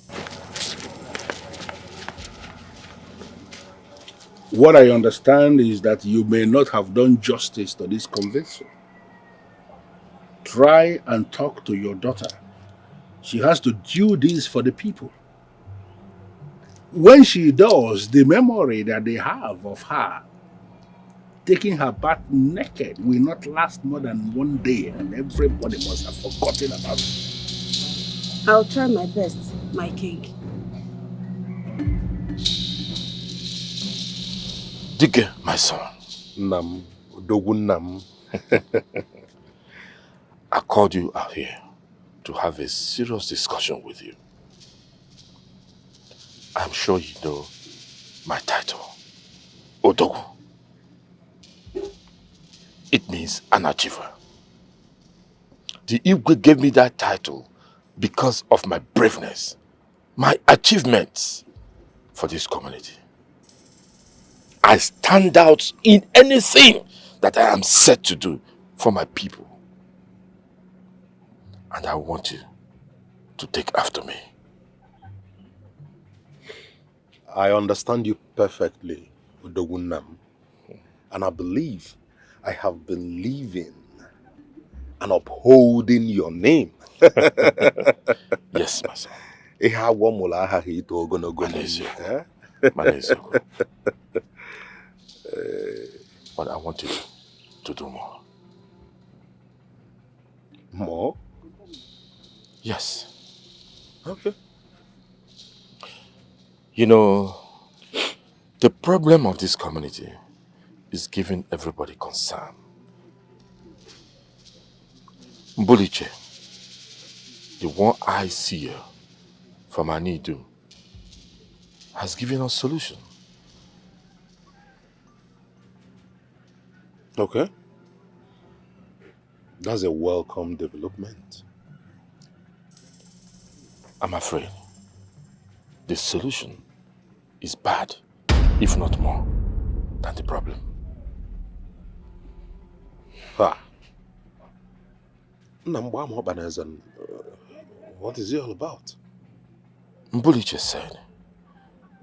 What I understand is that you may not have done justice to this conviction. Try and talk to your daughter. She has to do this for the people. When she does, the memory that they have of her taking her bath naked will not last more than one day, and everybody must have forgotten about it. I'll try my best, my king. Dige, my son. Nam, Dogunam. I called you out here to have a serious discussion with you. I'm sure you know my title, Odogu. It means an achiever. The Igwe gave me that title because of my braveness, my achievements for this community. I stand out in anything that I am set to do for my people. And I want you to take after me. I understand you perfectly, Udogunam. And I believe I have been living and upholding your name. Yes, my son. But I want you to do more. More? Yes. Okay. You know, the problem of this community is giving everybody concern. Mbuliche, the one-eyed seer from Anidu, has given us solution. Okay. That's a welcome development. I'm afraid the solution is bad, if not more, than the problem. Ha. What is it all about? Mbuliche said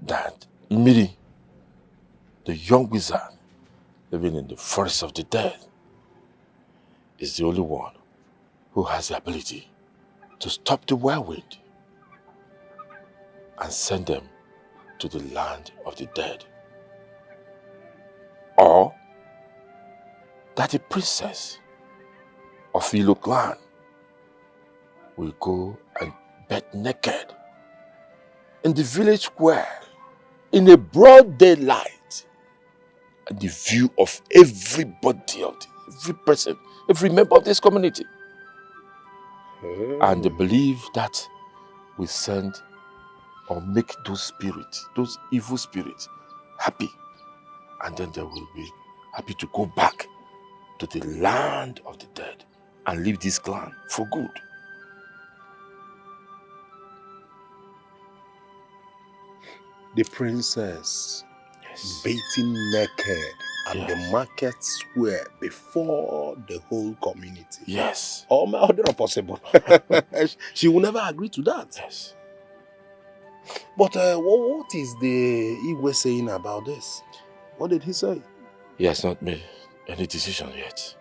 that Miri, the young wizard living in the forest of the dead, is the only one who has the ability to stop the whirlwind and send them to the land of the dead. Or that the princess of Ilo clan will go and bathe naked in the village square in a broad daylight, and the view of everybody, every person, every member of this community. And they believe that we send or make those spirits, those evil spirits, happy. And then they will be happy to go back to the land of the dead and leave this clan for good. the princess bathing naked at the market square before the whole community. Yes. Oh, my other possible. She will never agree to that. Yes. But what is the Igwe saying about this? What did he say? He has not made any decision yet.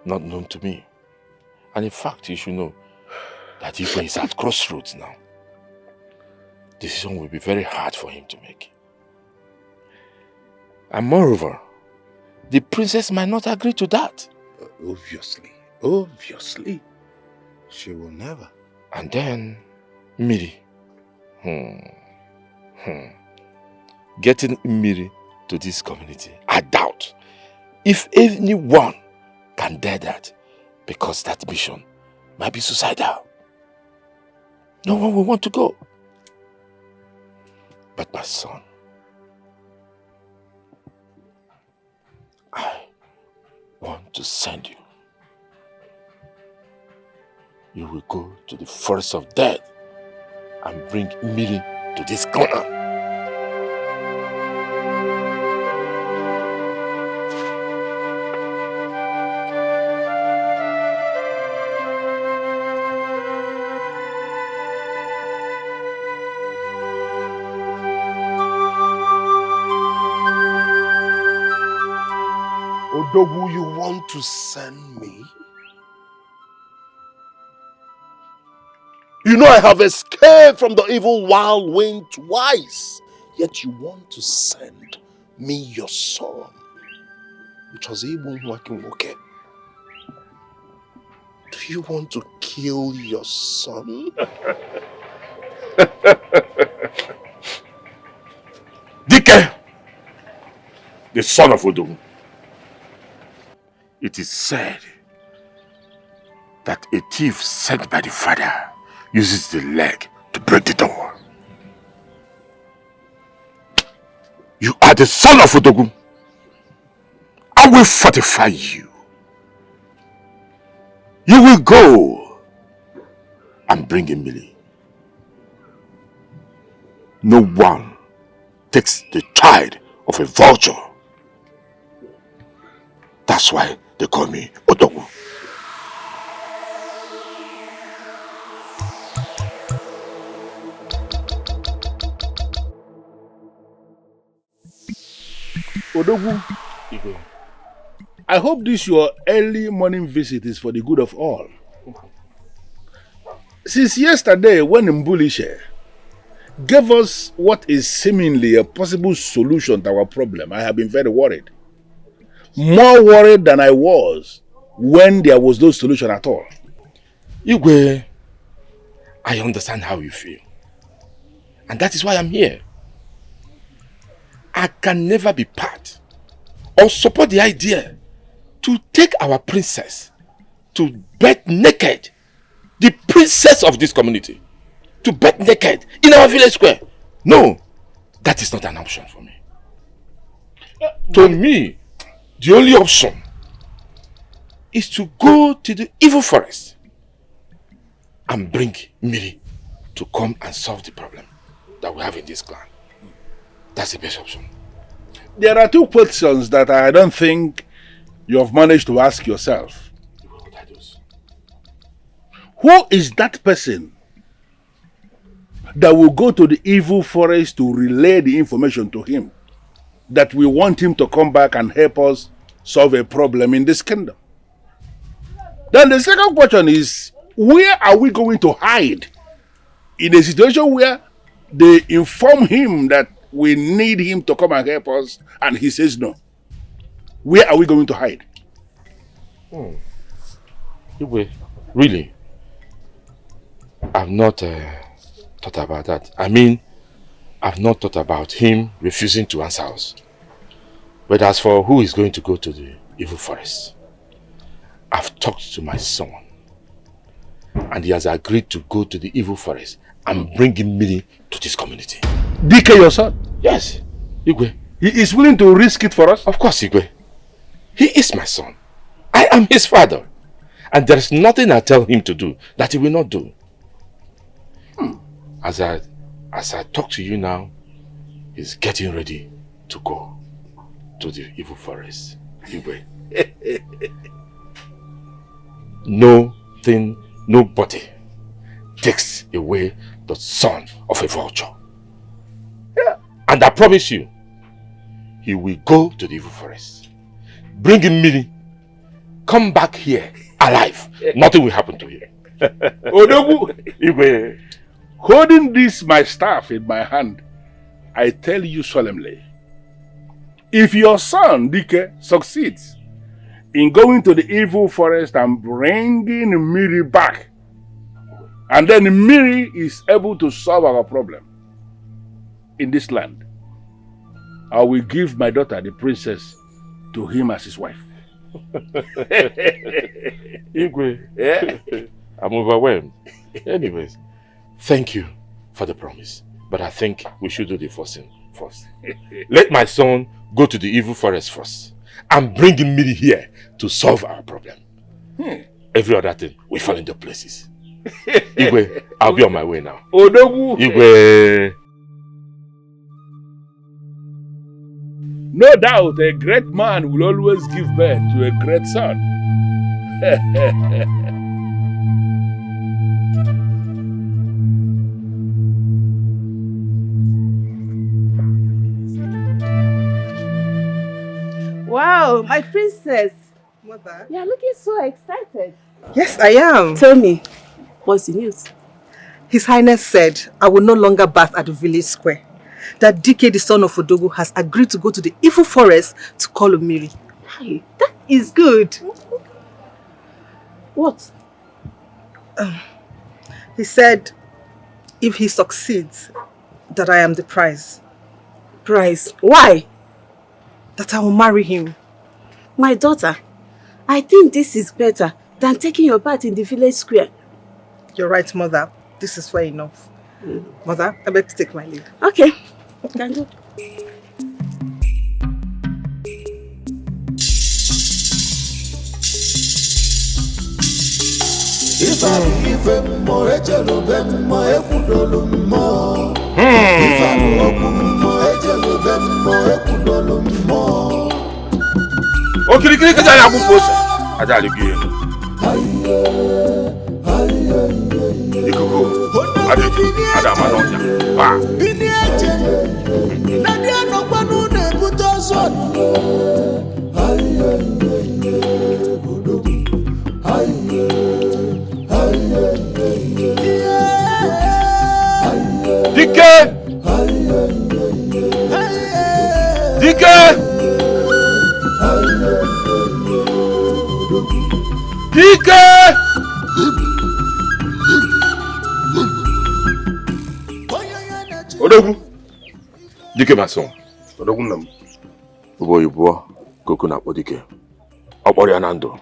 Not known to me. And in fact, you should know that Igwe is at crossroads now. Decision will be very hard for him to make. And moreover, the princess might not agree to that. Obviously. She will never. And then, Miri. Getting Miri to this community, I doubt if anyone can dare that, because that mission might be suicidal. No one will want to go. But my son, I want to send you. You will go to the forest of death and bring Miri to this corner. Odogu, you want to send me? You know I have escaped from the evil wild wind twice. Yet you want to send me your son. Which was even working okay. Do you want to kill your son? Dike, the son of Odogu. It is said that a thief sent by the father uses the leg to break the door. You are the son of Odogu. I will fortify you. You will go and bring Emily. No one takes the child of a vulture. That's why they call me Odogu. Odogu, I hope this your early morning visit is for the good of all. Since yesterday, when Mbulishe gave us what is seemingly a possible solution to our problem, I have been very worried. More worried than I was when there was no solution at all. Igwe, I understand how you feel. And that is why I'm here. I can never be part or support the idea to take our princess to bed naked, the princess of this community, to bed naked in our village square. No, that is not an option for me. To me, the only option is to go to the evil forest and bring Miri to come and solve the problem that we have in this clan. That's the best option. There are two questions that I don't think you have managed to ask yourself. Who is that person that will go to the evil forest to relay the information to him that we want him to come back and help us solve a problem in this kingdom? Then the second question is, where are we going to hide in a situation where they inform him that we need him to come and help us and he says no? Where are we going to hide? Really? I've not thought about that. I mean, I've not thought about him refusing to answer us. But as for who is going to go to the evil forest, I've talked to my son. And he has agreed to go to the evil forest and bring Miri to this community. Dike, your son? Yes, Igwe. He is willing to risk it for us? Of course, Igwe. He is my son. I am his father. And there is nothing I tell him to do that he will not do. As I as I talk to you now, he's getting ready to go to the evil forest. Igwe. Nobody takes away the son of a vulture. Yeah. And I promise you, he will go to the evil forest, bring him Mini, come back here alive. Nothing will happen to him. Odogu, Igwe, holding this my staff in my hand, I tell you solemnly, if your son, Dike, succeeds in going to the evil forest and bringing Miri back, and then Miri is able to solve our problem in this land, I will give my daughter, the princess, to him as his wife. Igwe, yeah? I'm overwhelmed. Anyways, thank you for the promise, but I think we should do the first thing first. Let my son go to the evil forest first and bring him Miri here to solve our problem. Every other thing will fall into places. Igwe, I'll be on my way now. Odogu. Igwe. No doubt a great man will always give birth to a great son. Wow, my princess. Mother? You're looking so excited. Yes, I am. Tell me, what's the news? His Highness said I will no longer bath at the village square. That DK, the son of Odogu, has agreed to go to the evil forest to call Miri. Hey, that is good. What? He said if he succeeds, that I am the prize. Prize? Why? That I will marry him. My daughter, I think this is better than taking your bath in the village square. You're right, Mother. This is fair enough. Mother, I beg to take my leave. Okay. Can do. Okirikiri kaja ya kuposa. Aja aligi. Ikuku. Ada manonya. Ba. Nadia no kwanu ne butoson. Dike! Dike! Dike! Odogu! Dike my son. Odogu nam. Ubo yubo koku na po Dike. Okpori anando.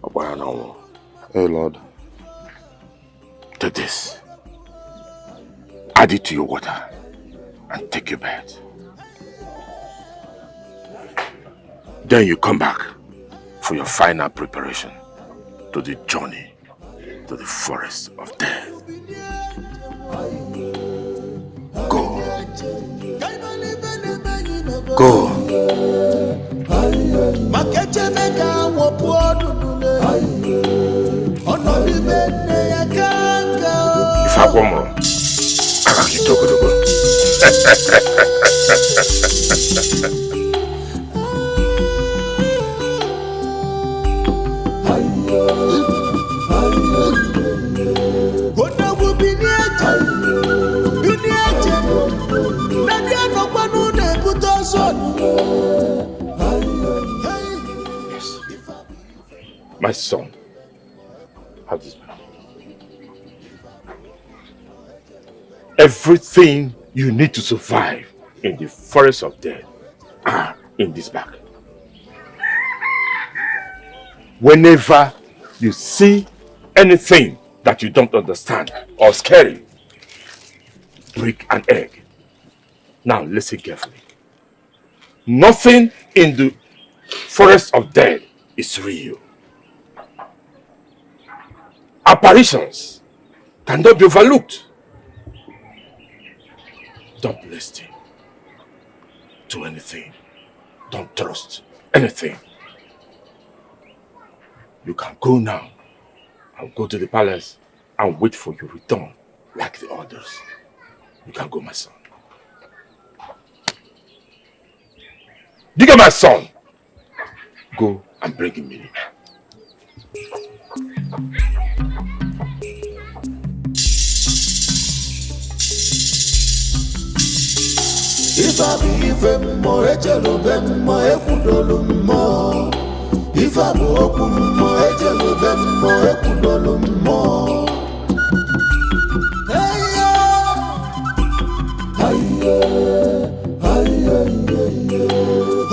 Okpori ananwo. Hey Lord. Take this. Add it to your water and take your bath. Then you come back for your final preparation to the journey to the forest of death. Go. Go. If I come wrong, you talk to go. Yes. My son, have this back. Everything you need to survive in the forest of death are in this bag. Whenever you see anything that you don't understand or scary, break an egg. Now listen carefully. Nothing in the forest of death is real. Apparitions cannot be overlooked. Don't listen to anything. Don't trust anything. You can go now. I'll go to the palace and wait for your return like the others. You can go, my son. Dig my son! Go and bring him in. If I be even more, ejelo ben more, ekudolu more. If I be open more, ejelo ben more, ekudolu more. Hey yeah.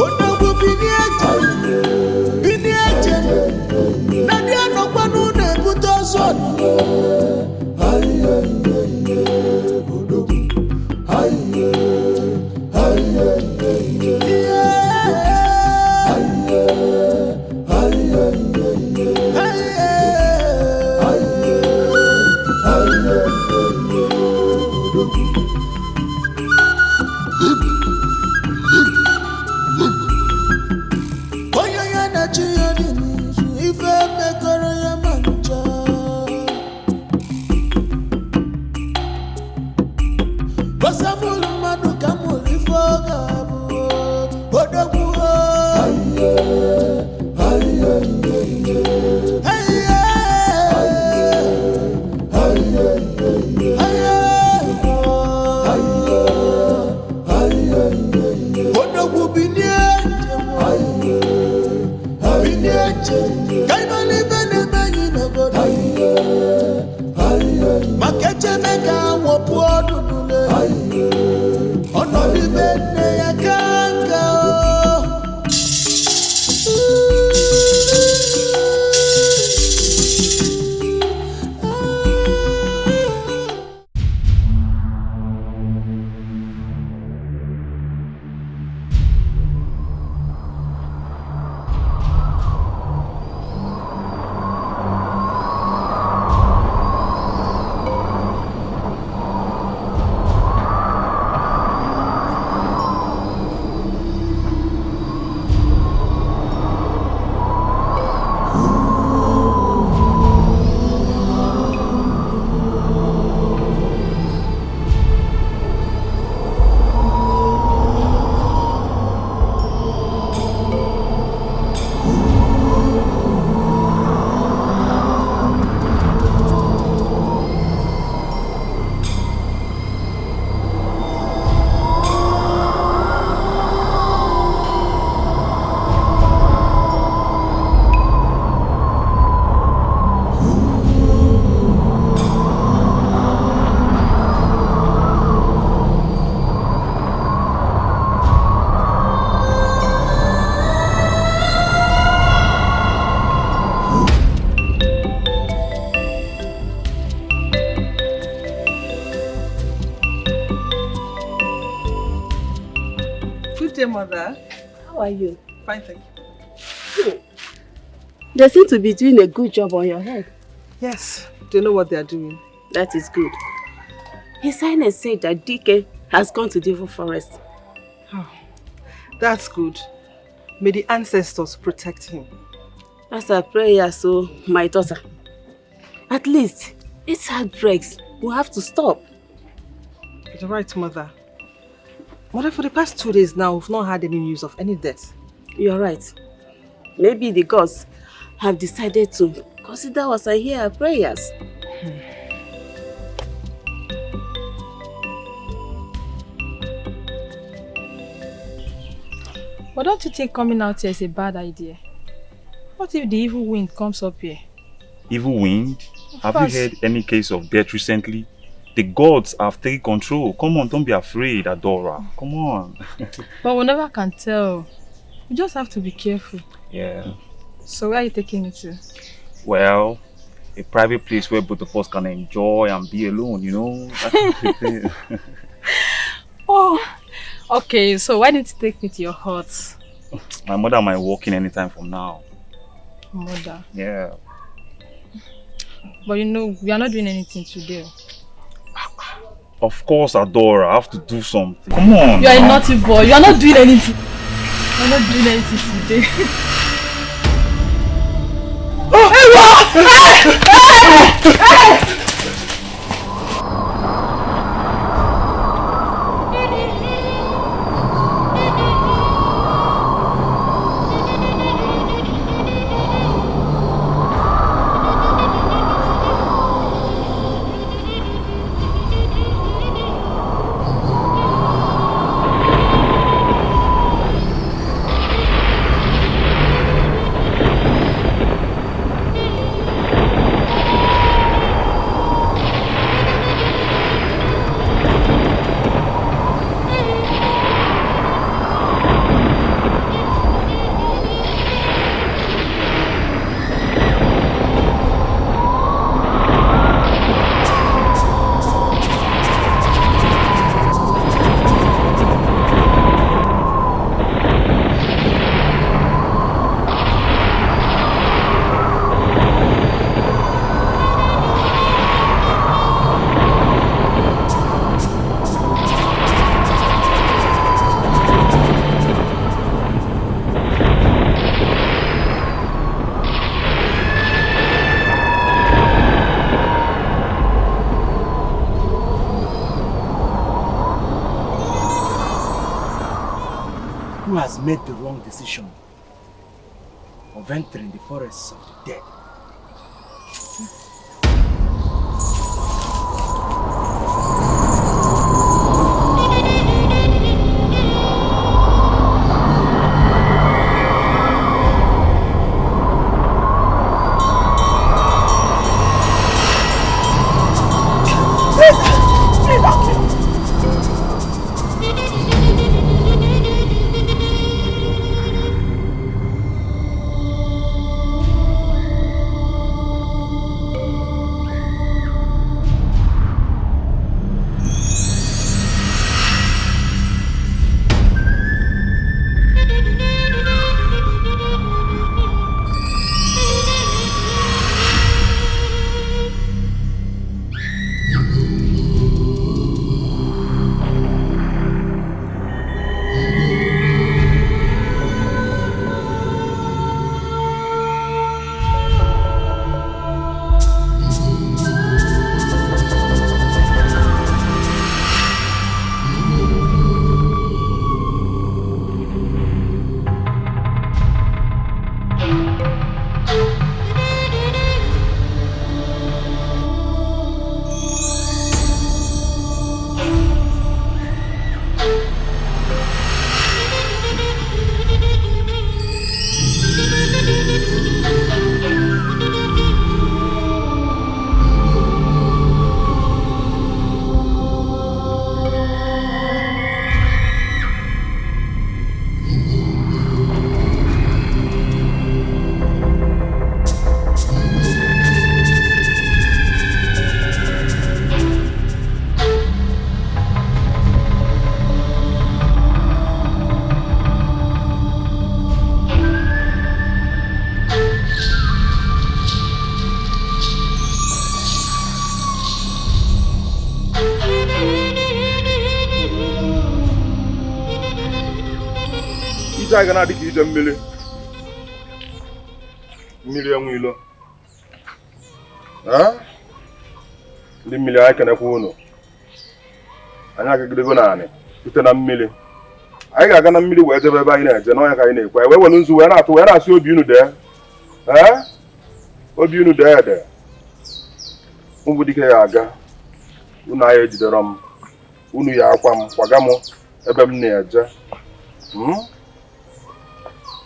Odogu bini eje. Nadia no kwanu ne butoson. Odogu. Mother. How are you? Fine, thank you. They seem to be doing a good job on your head. Yes, they know what they are doing. That is good. His Highness said that DK has gone to Devil Forest. Oh, that's good. May the ancestors protect him. That's our prayer, so my daughter. At least, these heartbreaks will have to stop. You're right, Mother. Mother, for the past 2 days now, we've not had any news of any death. You're right. Maybe the gods have decided to consider us and hear our prayers. But don't you think coming out here is a bad idea? What if the evil wind comes up here? Evil wind? Have you heard any case of death recently? The gods have taken control. Come on, don't be afraid, Adora. Come on. But we never can tell. We just have to be careful. Yeah. So where are you taking me to? Well, a private place where both of us can enjoy and be alone, you know? That's the thing. Oh, okay. So why didn't you take me to your hut? My mother might walk in anytime from now. Mother? Yeah. But you know, we are not doing anything today. Of course, Adora, I have to do something. Come on. You are a naughty boy. You are not doing anything. You are not doing anything today. Who has made the wrong decision of entering the forests of the dead? Ije ga na adị ka ije mmiri. Mmiri enwe ilo. Ndị mmiri anyị kenekwa unu. Anyị agagidego naanị site na mmiri. Anyị ga-aga na mmiri wee jebe ebe anyị na-eje n'ọnya ka anyị na-ekwe. Anyị wee were nzu wee na-atụ wee na-asị obi unu dee. Obi unu dee ede. Mbụ dike ya aga. Unu anyị ejidere m. Unu ya akwa m kwaga m ebe m na-eje.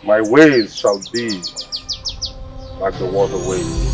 My ways shall be like the waterways.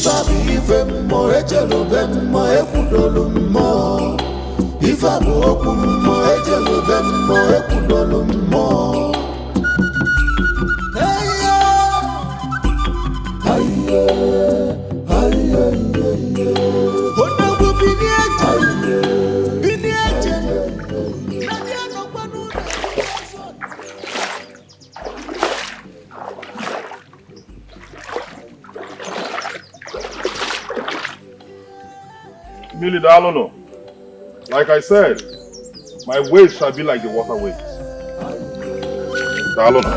Ifabu ife mmụọ ejelube mmụọ ekwudolu mmụọ. Ifabu okwu mmụọ ejelube mmụọ ekwudolu mmụọ. Odogwu bini eje. Millie Dalono, like I said, my ways shall be like the waterways. Dalono.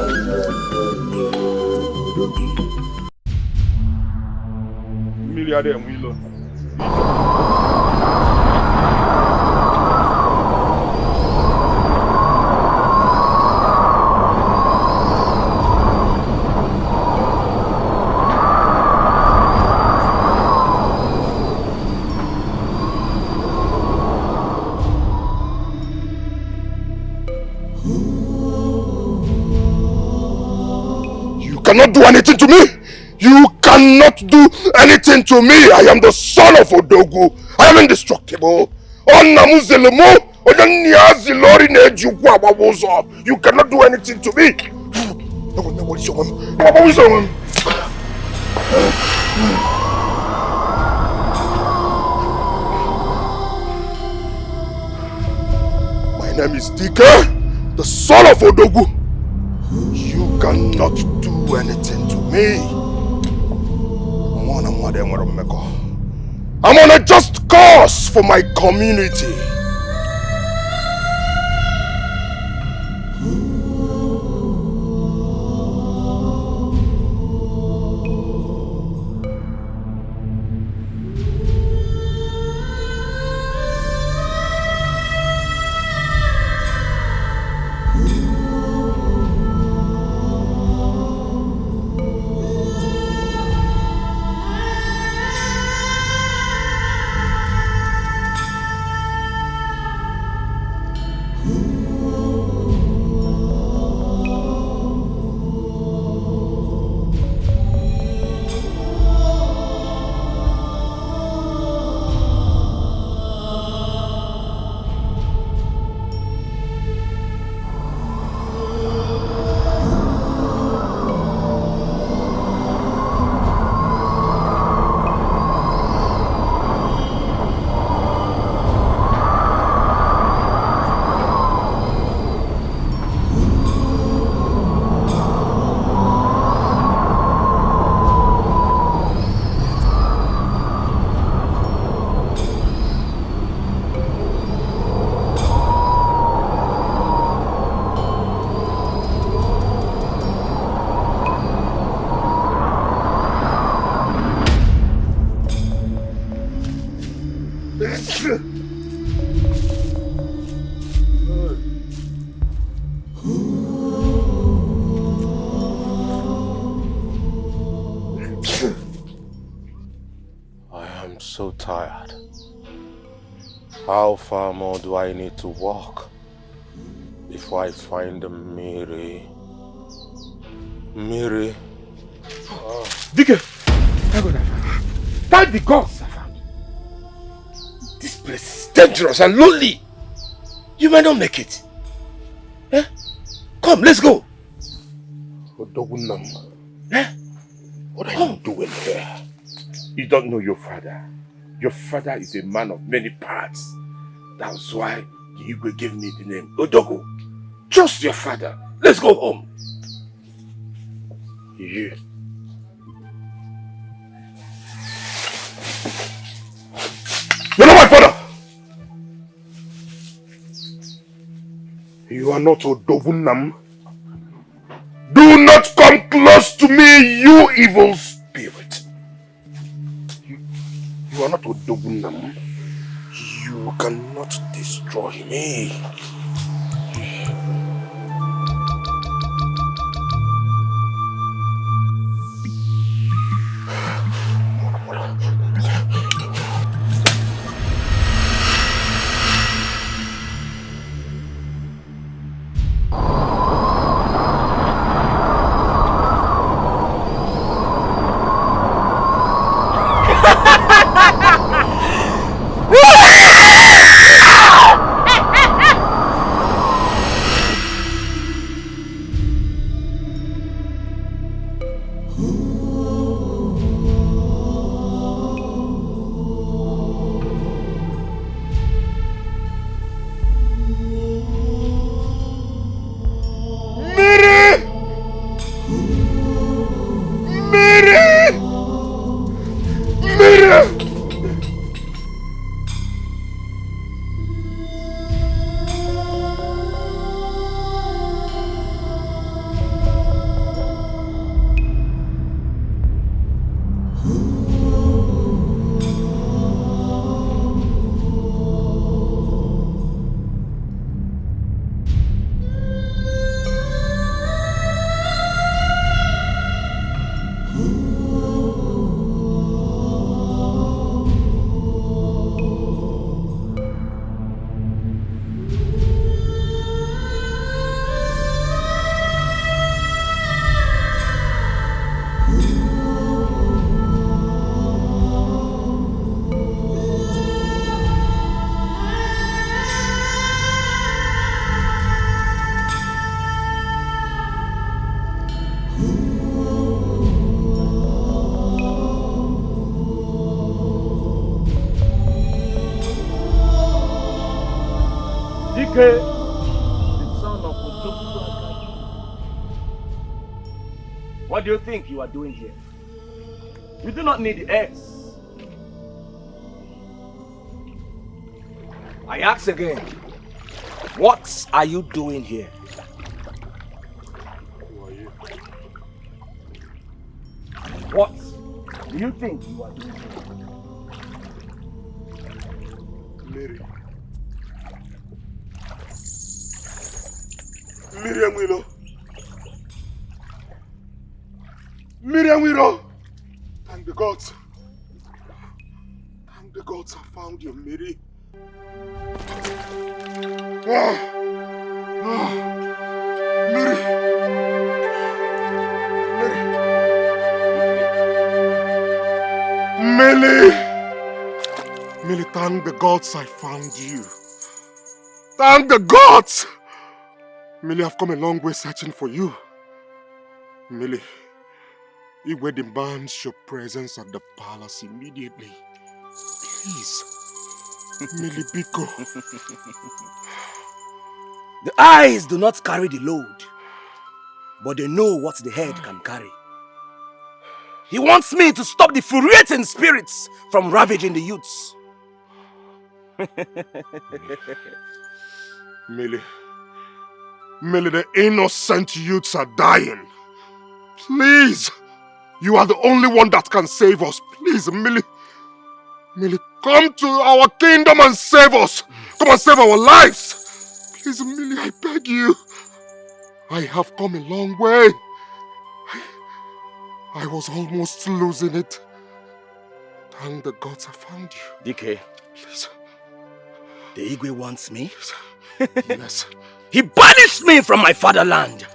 Millie Ade Mwilo. Cannot do anything to me. You cannot do anything to me. I am the son of Odogu. I am indestructible. You cannot do anything to me. My name is Dike, the son of Odogu. You cannot do anything to me. I'm on a just cause for my community. So tired. How far more do I need to walk before I find the Miri? Miri. Oh. Dike! Thank the gods I found. This place is dangerous and lonely. You might not make it. Eh? Come, let's go. Odogunam. Eh? What are you doing here? You don't know your father. Your father is a man of many parts. That's why the Igwe gave me the name Odogu. Trust your father. Let's go home. You. You're not my father. You are not Odogunam. Do not come close to me, you evil spirit. You are not Odogunam. You cannot destroy me. DK, the son of Otoku. What do you think you are doing here? You do not need eggs. I ask again, what are you doing here? Who are you? What do you think you are doing here? Mary. Miriam Willow. Miriam Willow. Thank the gods. Thank the gods I found you, Mary. Mary. Millie, thank the gods I found you. Thank the gods! Millie, I've come a long way searching for you. Millie, Igwe demands your presence at the palace immediately. Please. Millie Biko. The eyes do not carry the load, but they know what the head can carry. He wants me to stop the infuriating spirits from ravaging the youths. Millie, the innocent youths are dying. Please, you are the only one that can save us. Please, Millie, come to our kingdom and save us. Come and save our lives. Please, Millie, I beg you. I have come a long way. I was almost losing it. Thank the gods I found you. DK. Please. The Igwe wants me? Yes. He banished me from my fatherland.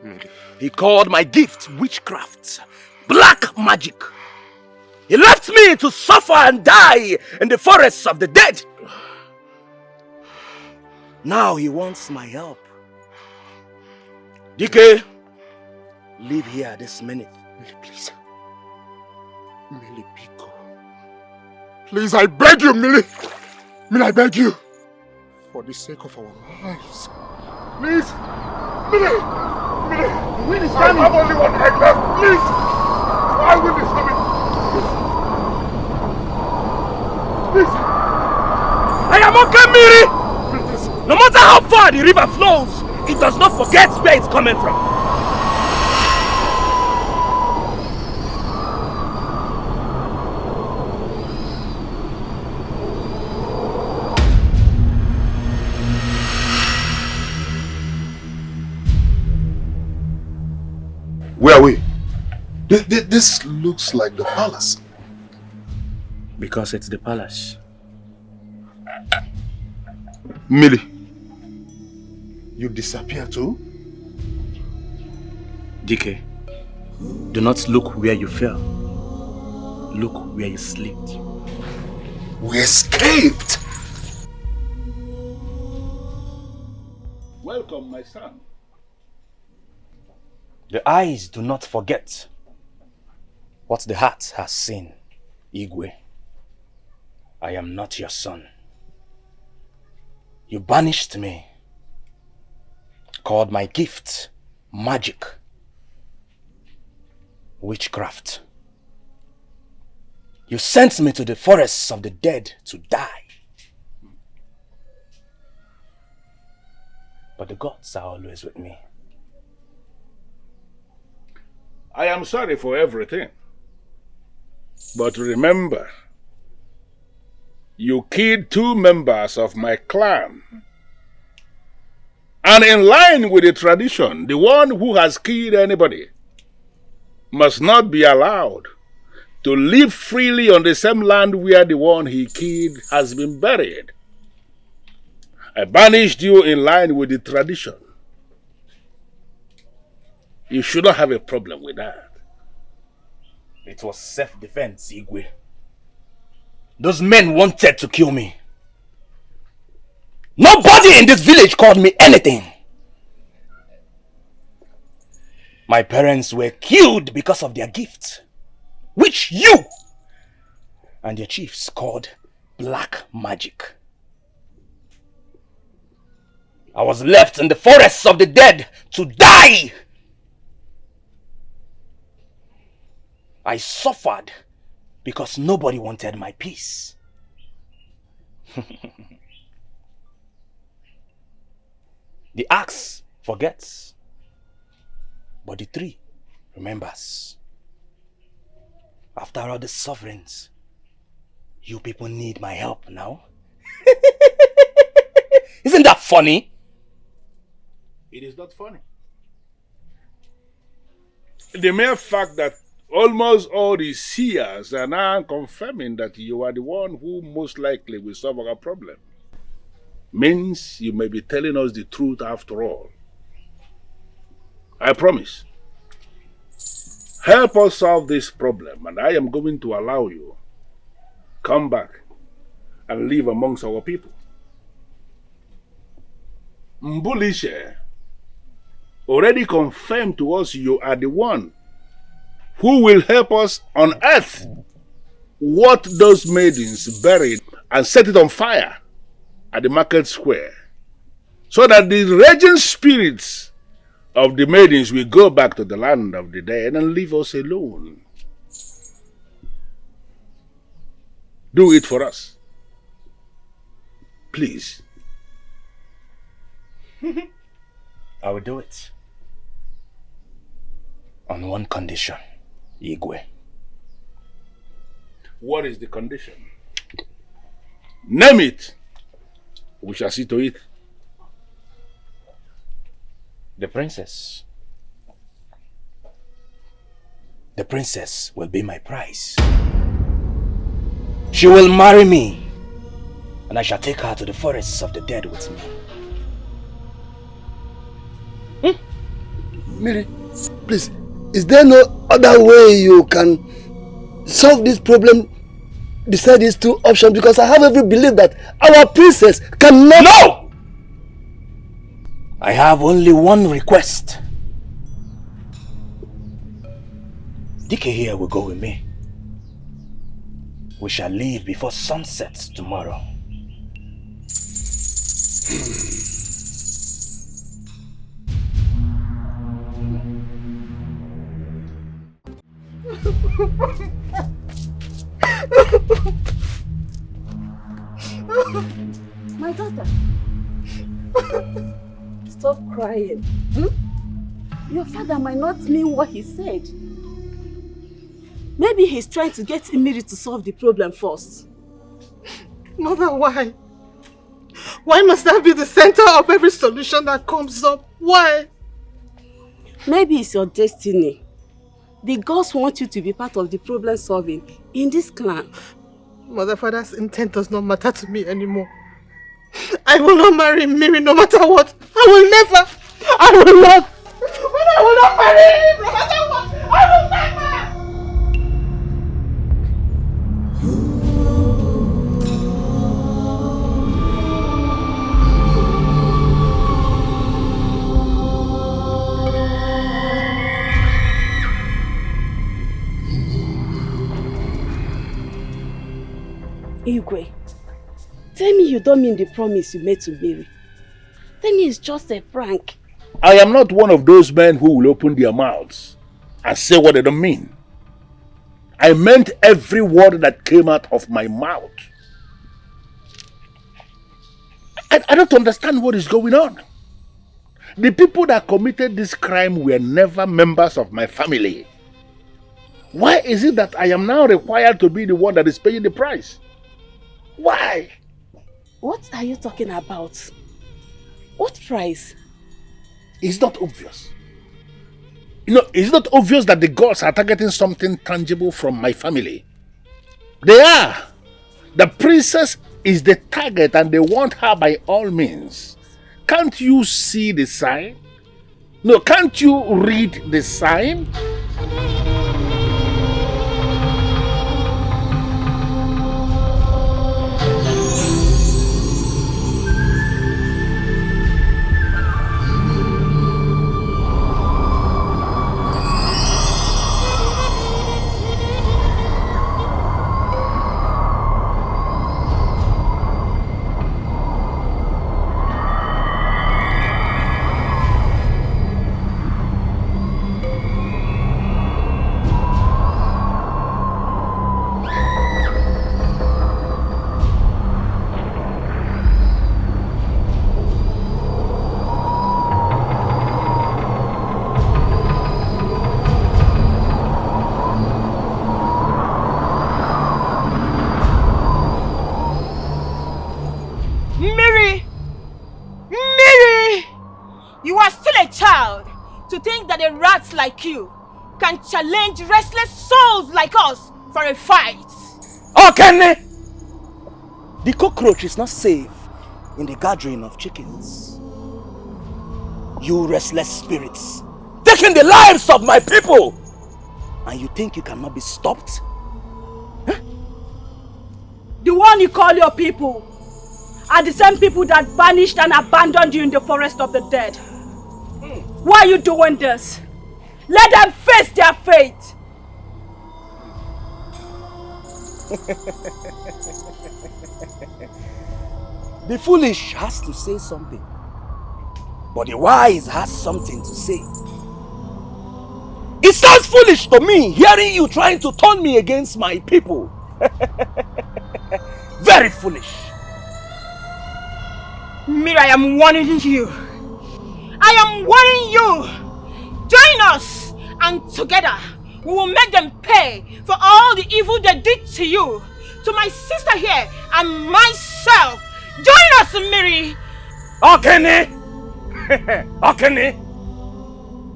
Millie. He called my gift witchcraft, black magic. He left me to suffer and die in the forests of the dead. Now he wants my help. DK, leave here this minute. Millie, please. Millie Biko. Please, I beg you, Millie. Millie, I beg you. For the sake of our lives. Please. Millie. The wind is coming. I have only one egg left. Please. Why wind is coming? Please. I am okay, Miri. No matter how far the river flows, it does not forget where it's coming from. Where are we? This looks like the palace. Because it's the palace. Millie, you disappear too? DK, do not look where you fell. Look where you slipped. We escaped! Welcome, my son. The eyes do not forget what the heart has seen, Igwe. I am not your son. You banished me, called my gift magic, witchcraft. You sent me to the forests of the dead to die. But the gods are always with me. I am sorry for everything. But remember, you killed 2 members of my clan. And in line with the tradition, the one who has killed anybody must not be allowed to live freely on the same land where the one he killed has been buried. I banished you in line with the tradition. You shouldn't have a problem with that. It was self-defense, Igwe. Those men wanted to kill me. Nobody in this village called me anything. My parents were killed because of their gift, which you and your chiefs called black magic. I was left in the forests of the dead to die. I suffered because nobody wanted my peace. The axe forgets, but the tree remembers. After all the sufferings, you people need my help now. Isn't that funny? It is not funny. The mere fact that almost all the seers are now confirming that you are the one who most likely will solve our problem means you may be telling us the truth after all. I promise. Help us solve this problem and I am going to allow you come back and live amongst our people. Mbulishe already confirmed to us you are the one who will help us unearth what those maidens buried and set it on fire at the market square, so that the raging spirits of the maidens will go back to the land of the dead and leave us alone. Do it for us. Please. I will do it. On one condition, Igwe. What is the condition? Name it. We shall see to it. The princess. The princess will be my prize. She will marry me, and I shall take her to the forests of the dead with me. Mary, please, is there no other way you can solve this problem besides these two options? Because I have every belief that our princess cannot... No! I have only one request. Dike here will go with me. We shall leave before sunset tomorrow. My daughter. Stop crying. Your father might not mean what he said. Maybe he's trying to get Imiri to solve the problem first. Mother, why? Why must I be the center of every solution that comes up? Why? Maybe it's your destiny. The gods want you to be part of the problem solving in this clan. Mother, father's intent does not matter to me anymore. I will not marry Miri no matter what. I will never. I will not. But I will not marry him no matter what. I will never. Igwe, tell me you don't mean the promise you made to Mary. Tell me it's just a prank. I am not one of those men who will open their mouths and say what they don't mean. I meant every word that came out of my mouth. I don't understand what is going on. The people that committed this crime were never members of my family. Why is it that I am now required to be the one that is paying the price? Why? What are you talking about? What price? It's not obvious. You know, it's not obvious that the gods are targeting something tangible from my family. They are. The princess is the target and they want her by all means. Can't you see the sign? No, can't you read the sign? Mary! Mary! You are still a child to think that a rat like you can challenge restless souls like us for a fight. Okay! The cockroach is not safe in the gathering of chickens. You restless spirits, taking the lives of my people! And you think you cannot be stopped? The one you call your people are the same people that banished and abandoned you in the forest of the dead. Why are you doing this? Let them face their fate! The foolish has to say something, but the wise has something to say. It sounds foolish to me hearing you trying to turn me against my people. Very foolish. Mira, I am warning you. I am warning you. Join us, and together we will make them pay for all the evil they did to you, to my sister here, and myself. Join us, Miri. Okay. Okay.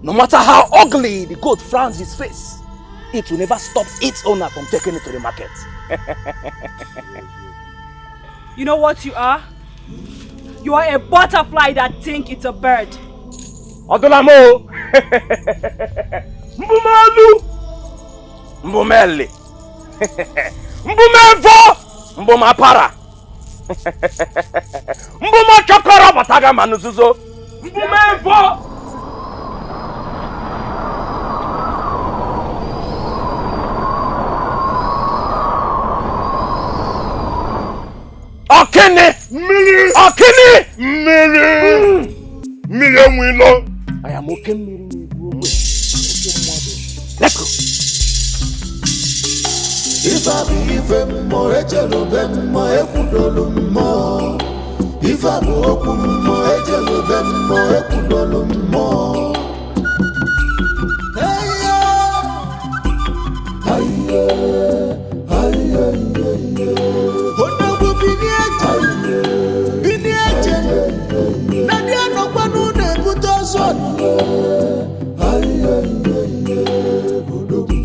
No matter how ugly the goat frowns his face, it will never stop its owner from taking it to the market. You know what you are? You are a butterfly that thinks it's a bird. Odolamo! Mbumalu! Mbumeli! Mbumevo! Mbumapara! Mbuma chokoro bataga manuzuzo! Mbumevo! Okene! Miri! Okene! Miri! Miri Mwilo! I am okay, Miri. Let's go! If I be mo ejelo mo ekudolu mo. If I be mo ejelo mo ekudolu mo. Odogu bini eje. Nadia no kwanu ne butoson. Odogu.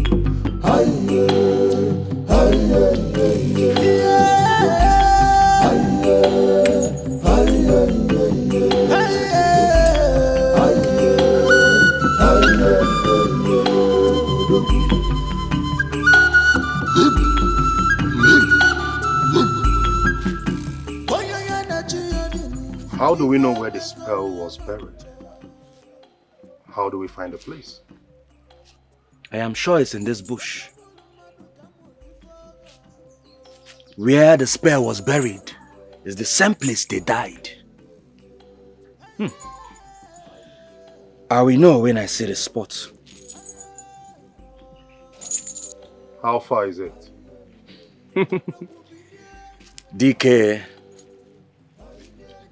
How do we know where the spell was buried? How do we find the place? I am sure it's in this bush. Where the spell was buried is the same place they died. I will know when I see the spot. How far is it? DK,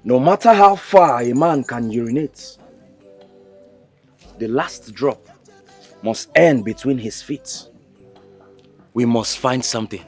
no matter how far a man can urinate, the last drop must end between his feet. We must find something.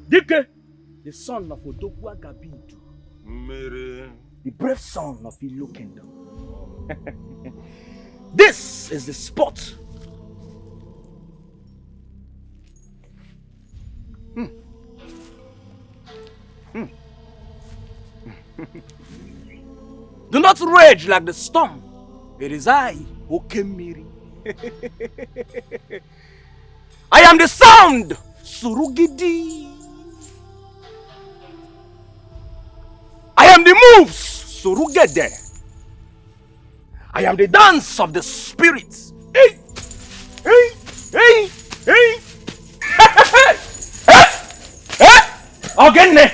Dike, the son of Odogwa Gabidu. The brave son of Ilo Kingdom. This is the spot. Do not rage like the storm. It is I, Okemiri. I am the sound, Surugidi. I am the moves, Surugede. I am the dance of the spirits. Hey, hey, hey, hey. Again.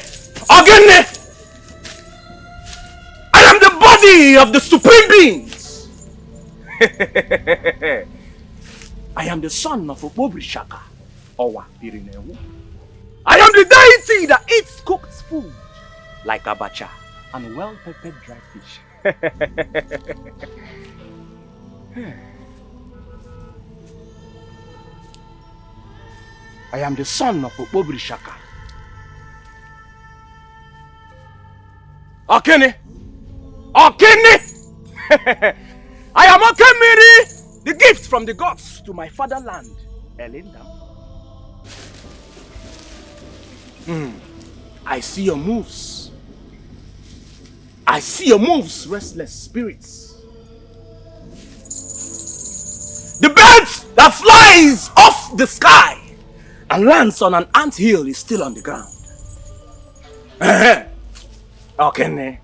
I am the body of the supreme beings. I am the son of Obobrishaka, Owa Pirinewu. I am the deity that eats cooked food like abacha and well-peppered dry fish. I am the son of Obobrishaka. Okene! I am Okemiri, the gift from the gods to my fatherland, Elendam. I see your moves. Restless spirits. The bird that flies off the sky and lands on an anthill is still on the ground. Okene.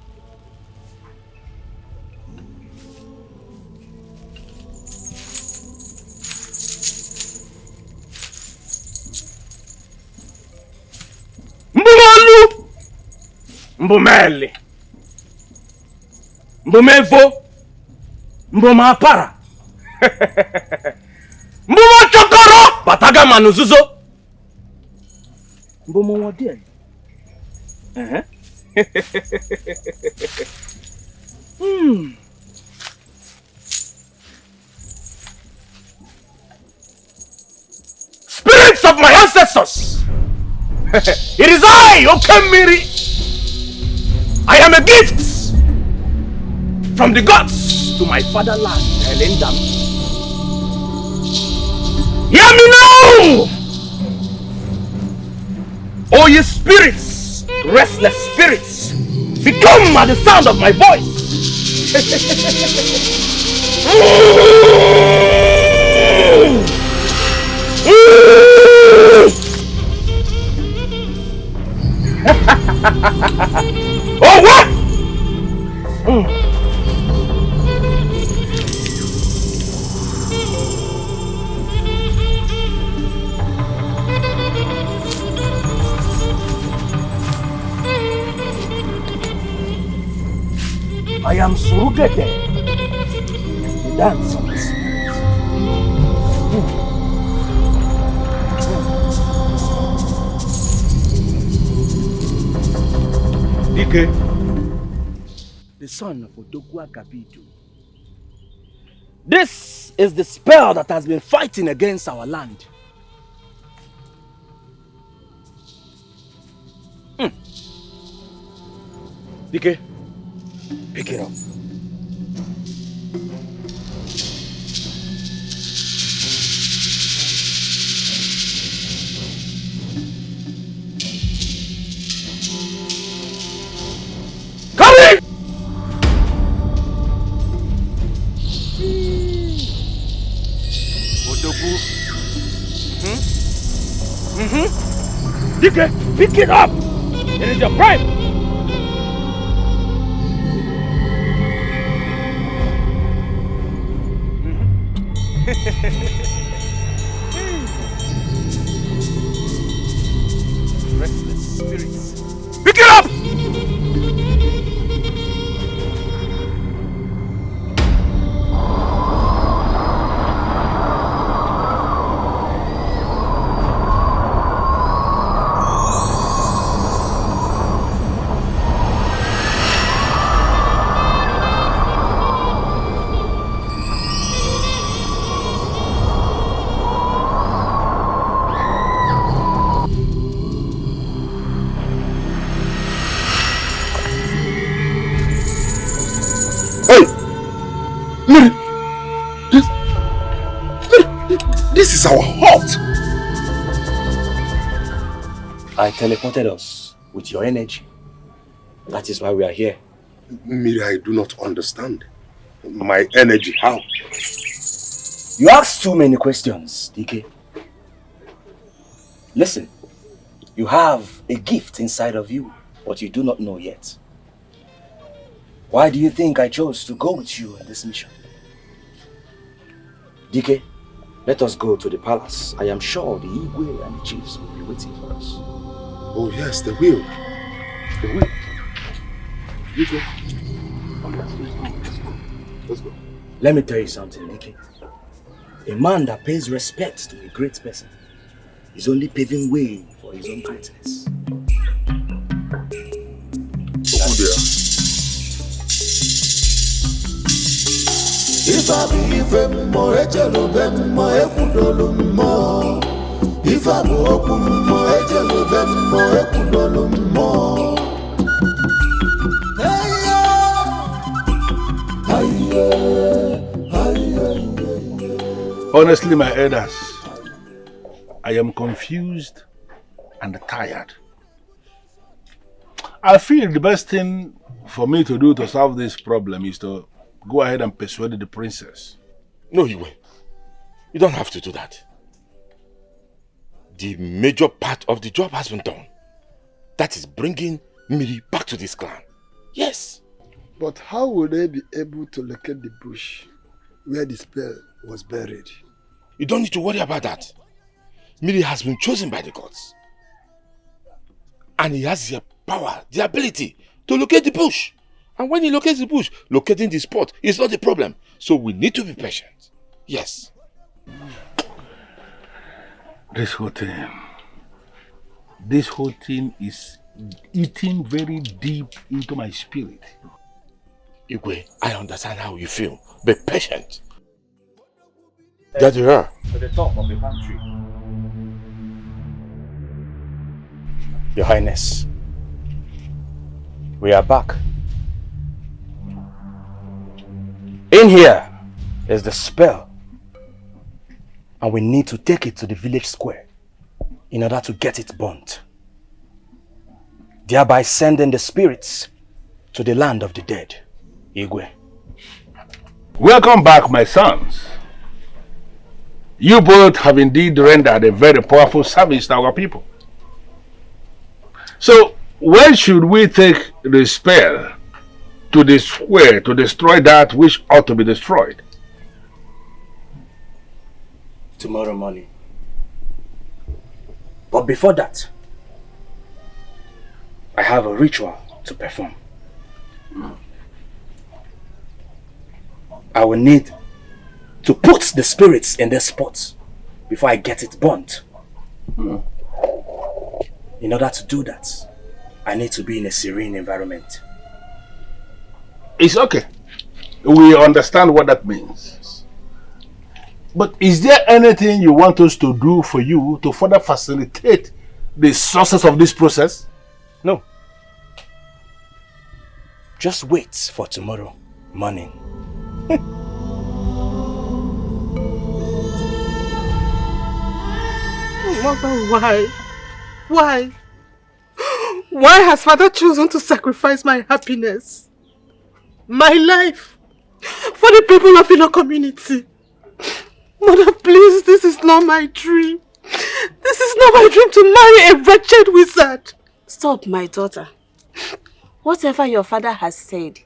Mbumolu, Mbumeli, Mbumevo, Mbumapara, Mbumachokoro, Bataga Manuzuzo, Mbumawadiel. Spirits of my ancestors! It is I, Okemiri! I am a gift from the gods to my fatherland, Elendam. Hear me now! O ye spirits, restless spirits, become at the sound of my voice! Oh, what? I am Surugede, the dance of the spirit. Dike, the son of Odogwa Gabidu. This is the spell that has been fighting against our land. Dike, pick it up. Dike, pick it up! It is your prime! Restless spirits. Pick it up! What? I teleported us with your energy. That is why we are here. Miri, I do not understand. My energy, how? You ask too many questions, DK. Listen, you have a gift inside of you, but you do not know yet. Why do you think I chose to go with you in this mission? DK, let us go to the palace. I am sure the Igwe and the chiefs will be waiting for us. Oh yes, they will. They will. DK. Oh yes, let's go. Let's go. Let me tell you something, DK. A man that pays respect to a great person is only paving way for his own greatness. Oh dear. If I be even more ejelo ben more ekudolu more. If I go open more ejelo ben more ekudolu more. Honestly, my elders, I am confused and tired. I feel the best thing for me to do to solve this problem is to go ahead and persuade the princess. No, Iwe. You don't have to do that. The major part of the job has been done. That is bringing Miri back to this clan. Yes. But how will they be able to locate the bush where the spell was buried? You don't need to worry about that. Miri has been chosen by the gods. And he has the power, the ability to locate the bush. And when he locates the bush, locating the spot is not the problem. So we need to be patient. Yes. This whole thing is eating very deep into my spirit. Igwe, I understand how you feel. Be patient. There you are. To the top of the pantry. Your Highness, we are back. In here is the spell, and we need to take it to the village square in order to get it burnt, thereby sending the spirits to the land of the dead. Igwe. Welcome back, my sons. You both have indeed rendered a very powerful service to our people. So, when should we take the spell to the square to destroy that which ought to be destroyed? Tomorrow morning. But before that, I have a ritual to perform. I will need to put the spirits in their spots before I get it burnt. In order to do that, I need to be in a serene environment. It's okay. We understand what that means. But is there anything you want us to do for you to further facilitate the success of this process? No. Just wait for tomorrow morning. Mother, why? Why? Why has Father chosen to sacrifice my happiness, my life, for the people of Ilo community? Mother, please, this is not my dream. This is not my dream to marry a wretched wizard. Stop, my daughter. Whatever your father has said,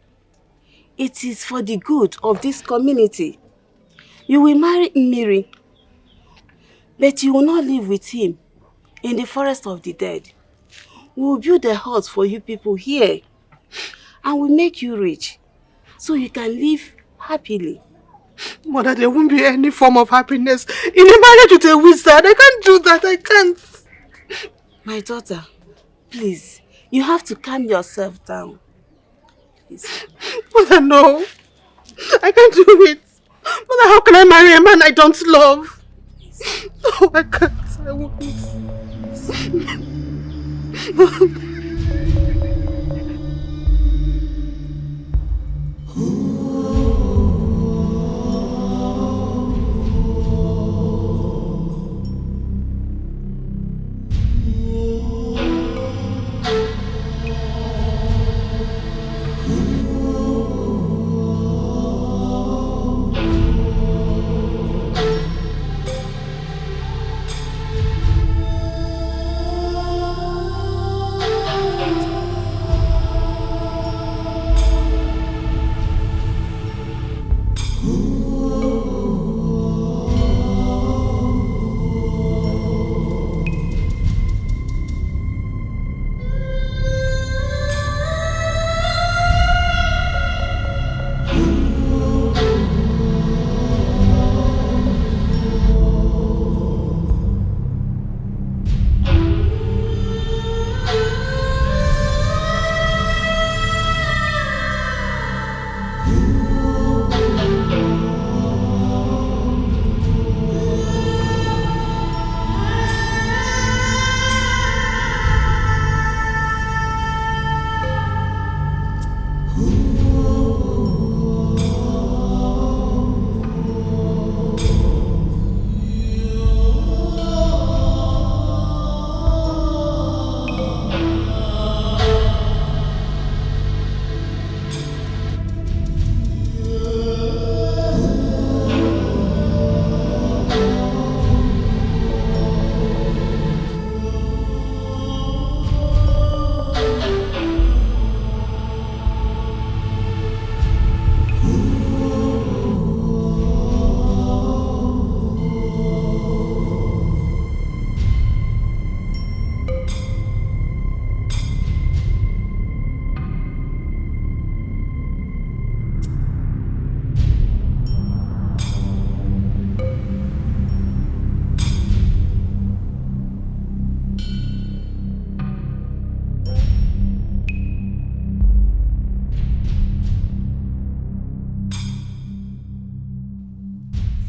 it is for the good of this community. You will marry Miri, but you will not live with him in the forest of the dead. We will build a house for you people here and will make you rich so you can live happily. Mother, there won't be any form of happiness in a marriage with a wizard. I can't do that. I can't. My daughter, please, you have to calm yourself down. Please. Mother, no. I can't do it. Mother, how can I marry a man I don't love? No, I can't. I won't.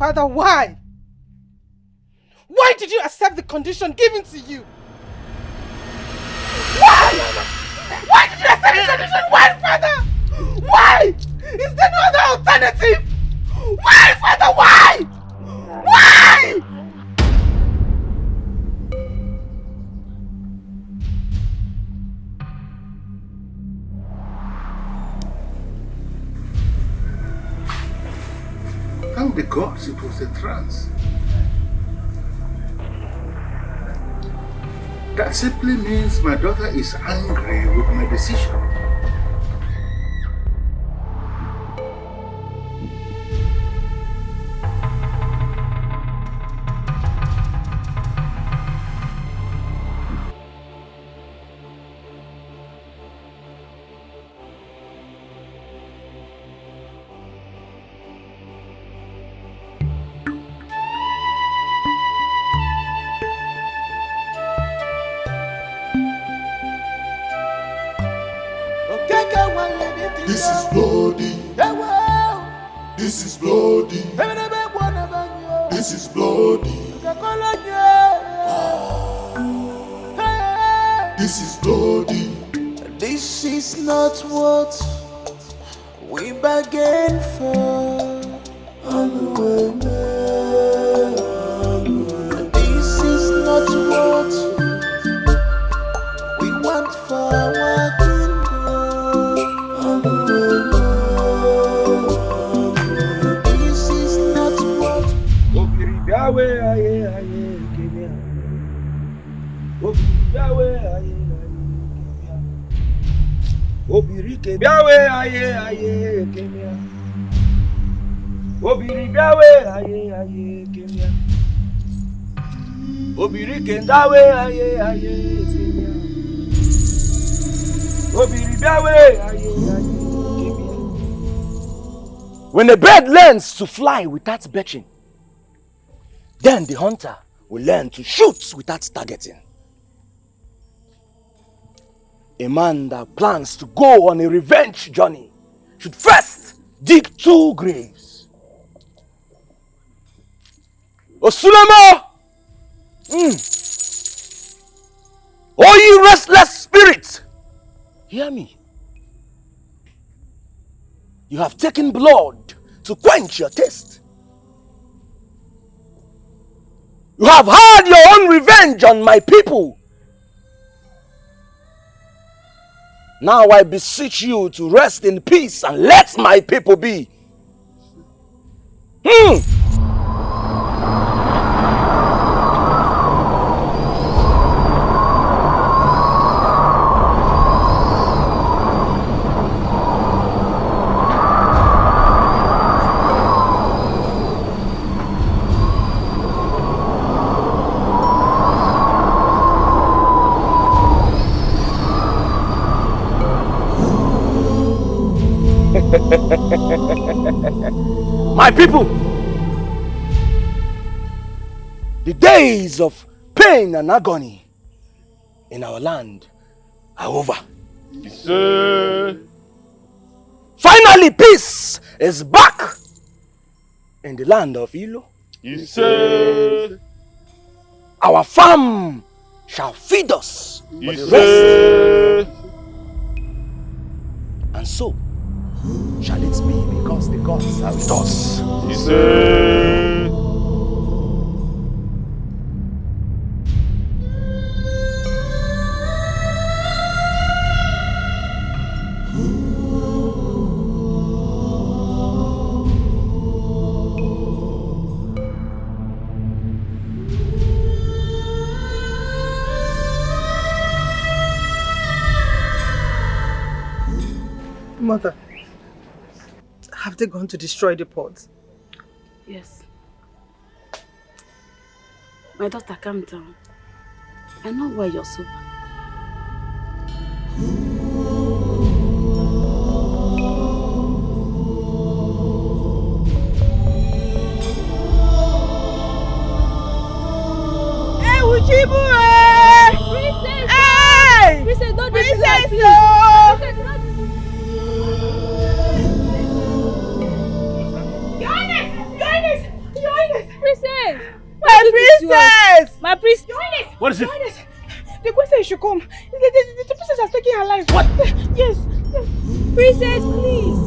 Father, why? Why did you accept the condition given to you? Why? Why did you accept the condition? Why, Father? Why? Is there no other alternative? Why, Father? Why? Why? Thank the gods it was a trance. That simply means my daughter is angry with my decision. This is bloody. This is bloody. This is bloody. This is bloody. This is not what we bargained for. This is not what we want for our kingdom. This is not what Obirike biawe aye aye kemia. Obiri biawe aye aye kemia. Obirike ndawe aye aye kemia. Obiri biawe aye aye kemia. When a bird learns to fly without perching, then the hunter will learn to shoot without targeting. A man that plans to go on a revenge journey should first dig 2 graves. Osulemo! O ye restless spirits, hear me. You have taken blood to quench your thirst. You have had your own revenge on my people. Now I beseech you to rest in peace and let my people be. My people, the days of pain and agony in our land are over. Finally, peace is back in the land of Ilo. Our farm shall feed us for the rest. And so shall it be, because the gods are with us. Mother, have they gone to destroy the pot? Yes. My daughter, calm down. I know why you're so bad. Hey, Uchibu! Princess! Hey! Princess, don't do Princess! that, please. Your Highness! Your Highness! Your Princess! My princess! What is it? The queen said you should come. The princess has taken her life. What? Yes. Princess, please.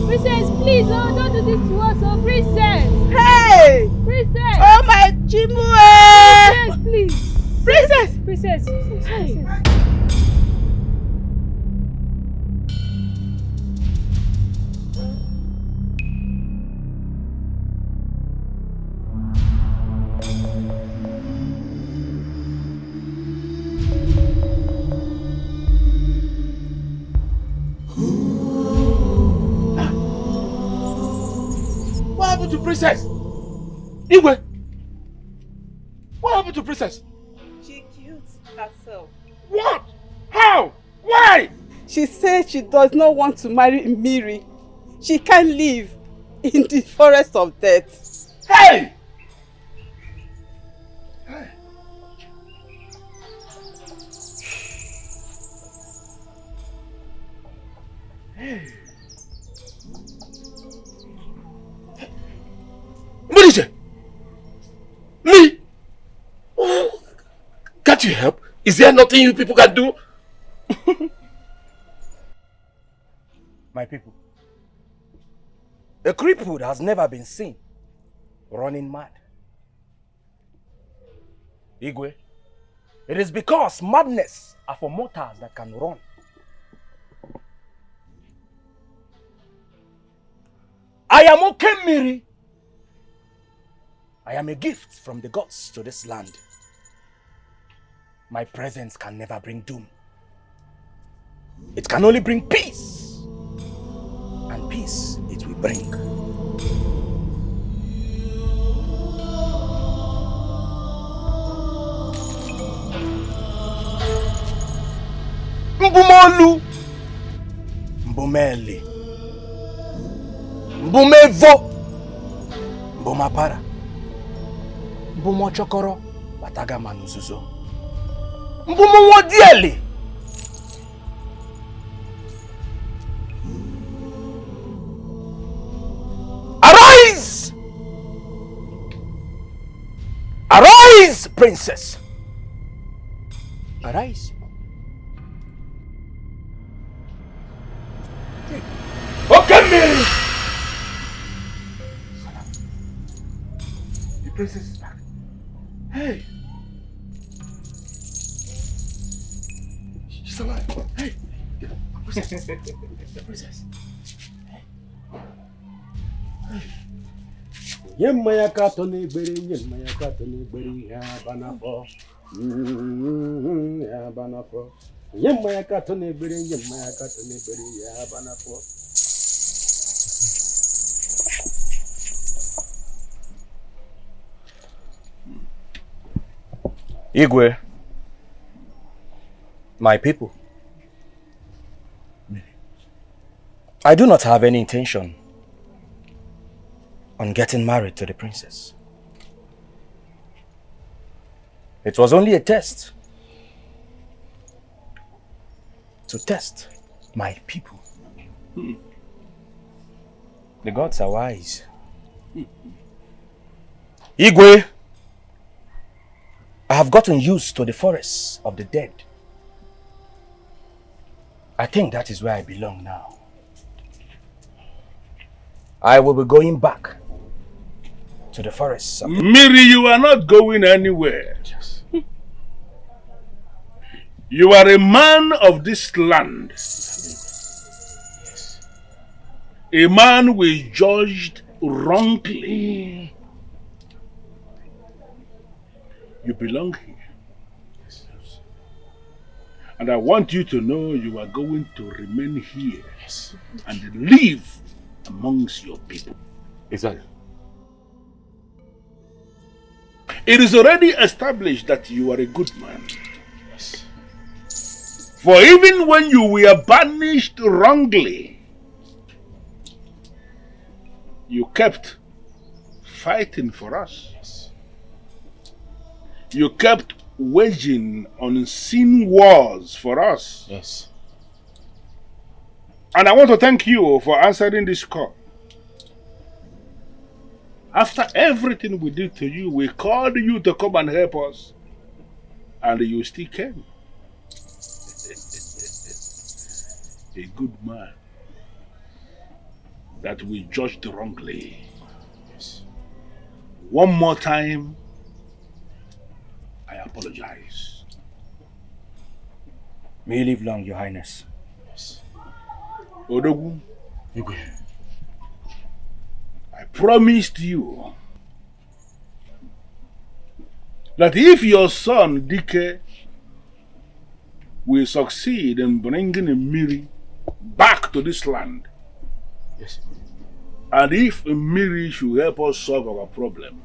Princess, please. Oh, don't do this to us. Oh, princess. Hey! Princess. Oh, my Chimue! Princess, please. Princess! Princess. Hey. What happened to Princess? Igwe! What happened to Princess? She killed herself. What? How? Why? She said she does not want to marry Miri. She can't live in the forest of death. Hey! What is it? Me? Oh, can't you help? Is there nothing you people can do? My people, a crippled has never been seen running mad. Igwe, it is because madness are for mortals that can run. I am Okemiri. I am a gift from the gods to this land. My presence can never bring doom. It can only bring peace. And peace it will bring. Mbumolu, Mbumeli, Mbumevo, Mbumapara, Mbumochokoro, Bataga Manuzuzo, Mbumwodieli. Arise! Arise, princess! Arise. Okay, Mary! The princess is back. Hey! She's alive. Hey! The princess. The princess. Yemaya katone beri, yemaya katone beri, ya banafo. Ya banafo. Yemaya katone beri, yemaya katone beri, ya banafo. Igwe, my people, I do not have any intention on getting married to the princess. It was only a test to test my people. The gods are wise. Igwe, I have gotten used to the forests of the dead. I think that is where I belong now. I will be going back to the forests. Miri, you are not going anywhere. Yes. You are a man of this land. Yes. A man we judged wrongly. You belong here. Yes. And I want you to know you are going to remain here. Yes. And live amongst your people. Exactly. It is already established that you are a good man. Yes. For even when you were banished wrongly, you kept fighting for us. Yes. You kept waging unseen wars for us. Yes. And I want to thank you for answering this call. After everything we did to you, we called you to come and help us. And you still came. A good man that we judged wrongly. Yes. One more time, I apologize. May you live long, Your Highness. Yes. Odogu, I promised you that if your son Dike will succeed in bringing Mmiri back to this land, yes, and if Mmiri should help us solve our problem,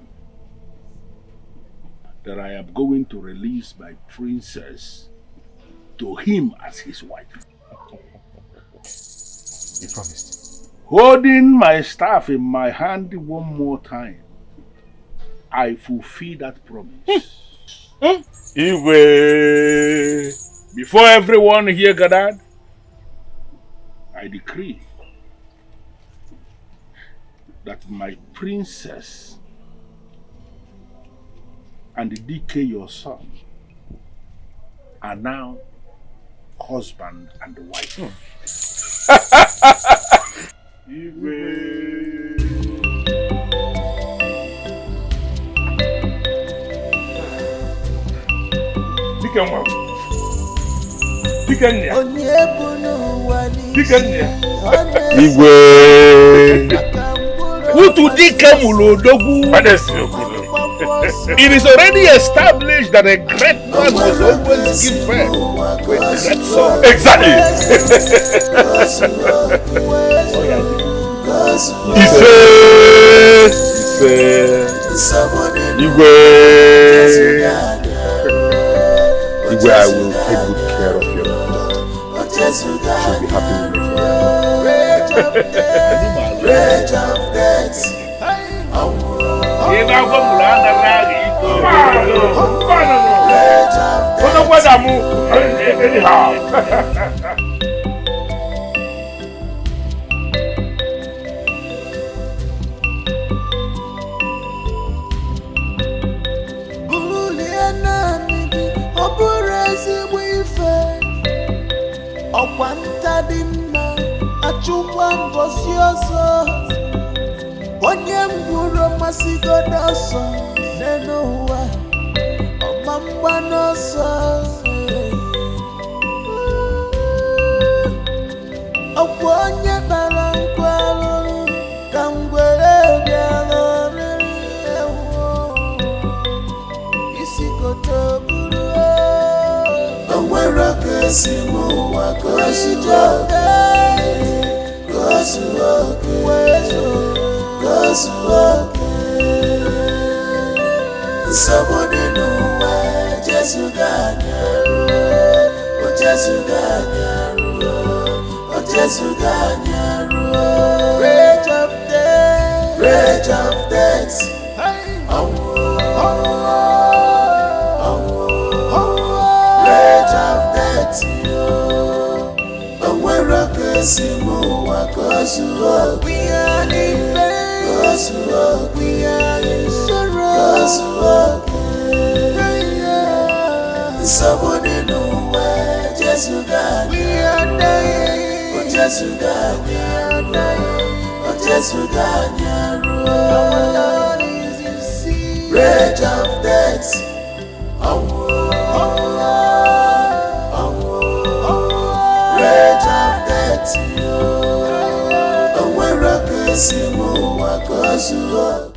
that I am going to release my princess to him as his wife. You promised. Holding my staff in my hand one more time, I fulfill that promise. Before everyone here gathered, I decree that my princess and the DK, your son, are now husband and wife. It is already established that a great man must always give birth to a great son. Exactly. Igwe, I will take good care of your daughter. She'll be happy with me onye mgburu masigo n'ọsọ n'elu ụwa ọma mgba n'ọsọ ọkwa onye bara nkụ arụrụ ka ngwere bịara oriri ewu isi kote buru o nwere ka esi m ụwa ka o si jọga somebody know why Jesus got oh Jesus got oh Jesus got rage of death rage of death we are in pain, we are in sorrow. Somebody know where Jesus got we are dying, oh Jesus got we are dying, oh Jesus got our Lord is in sea, rage of death. Rage of death. Simu wakosuo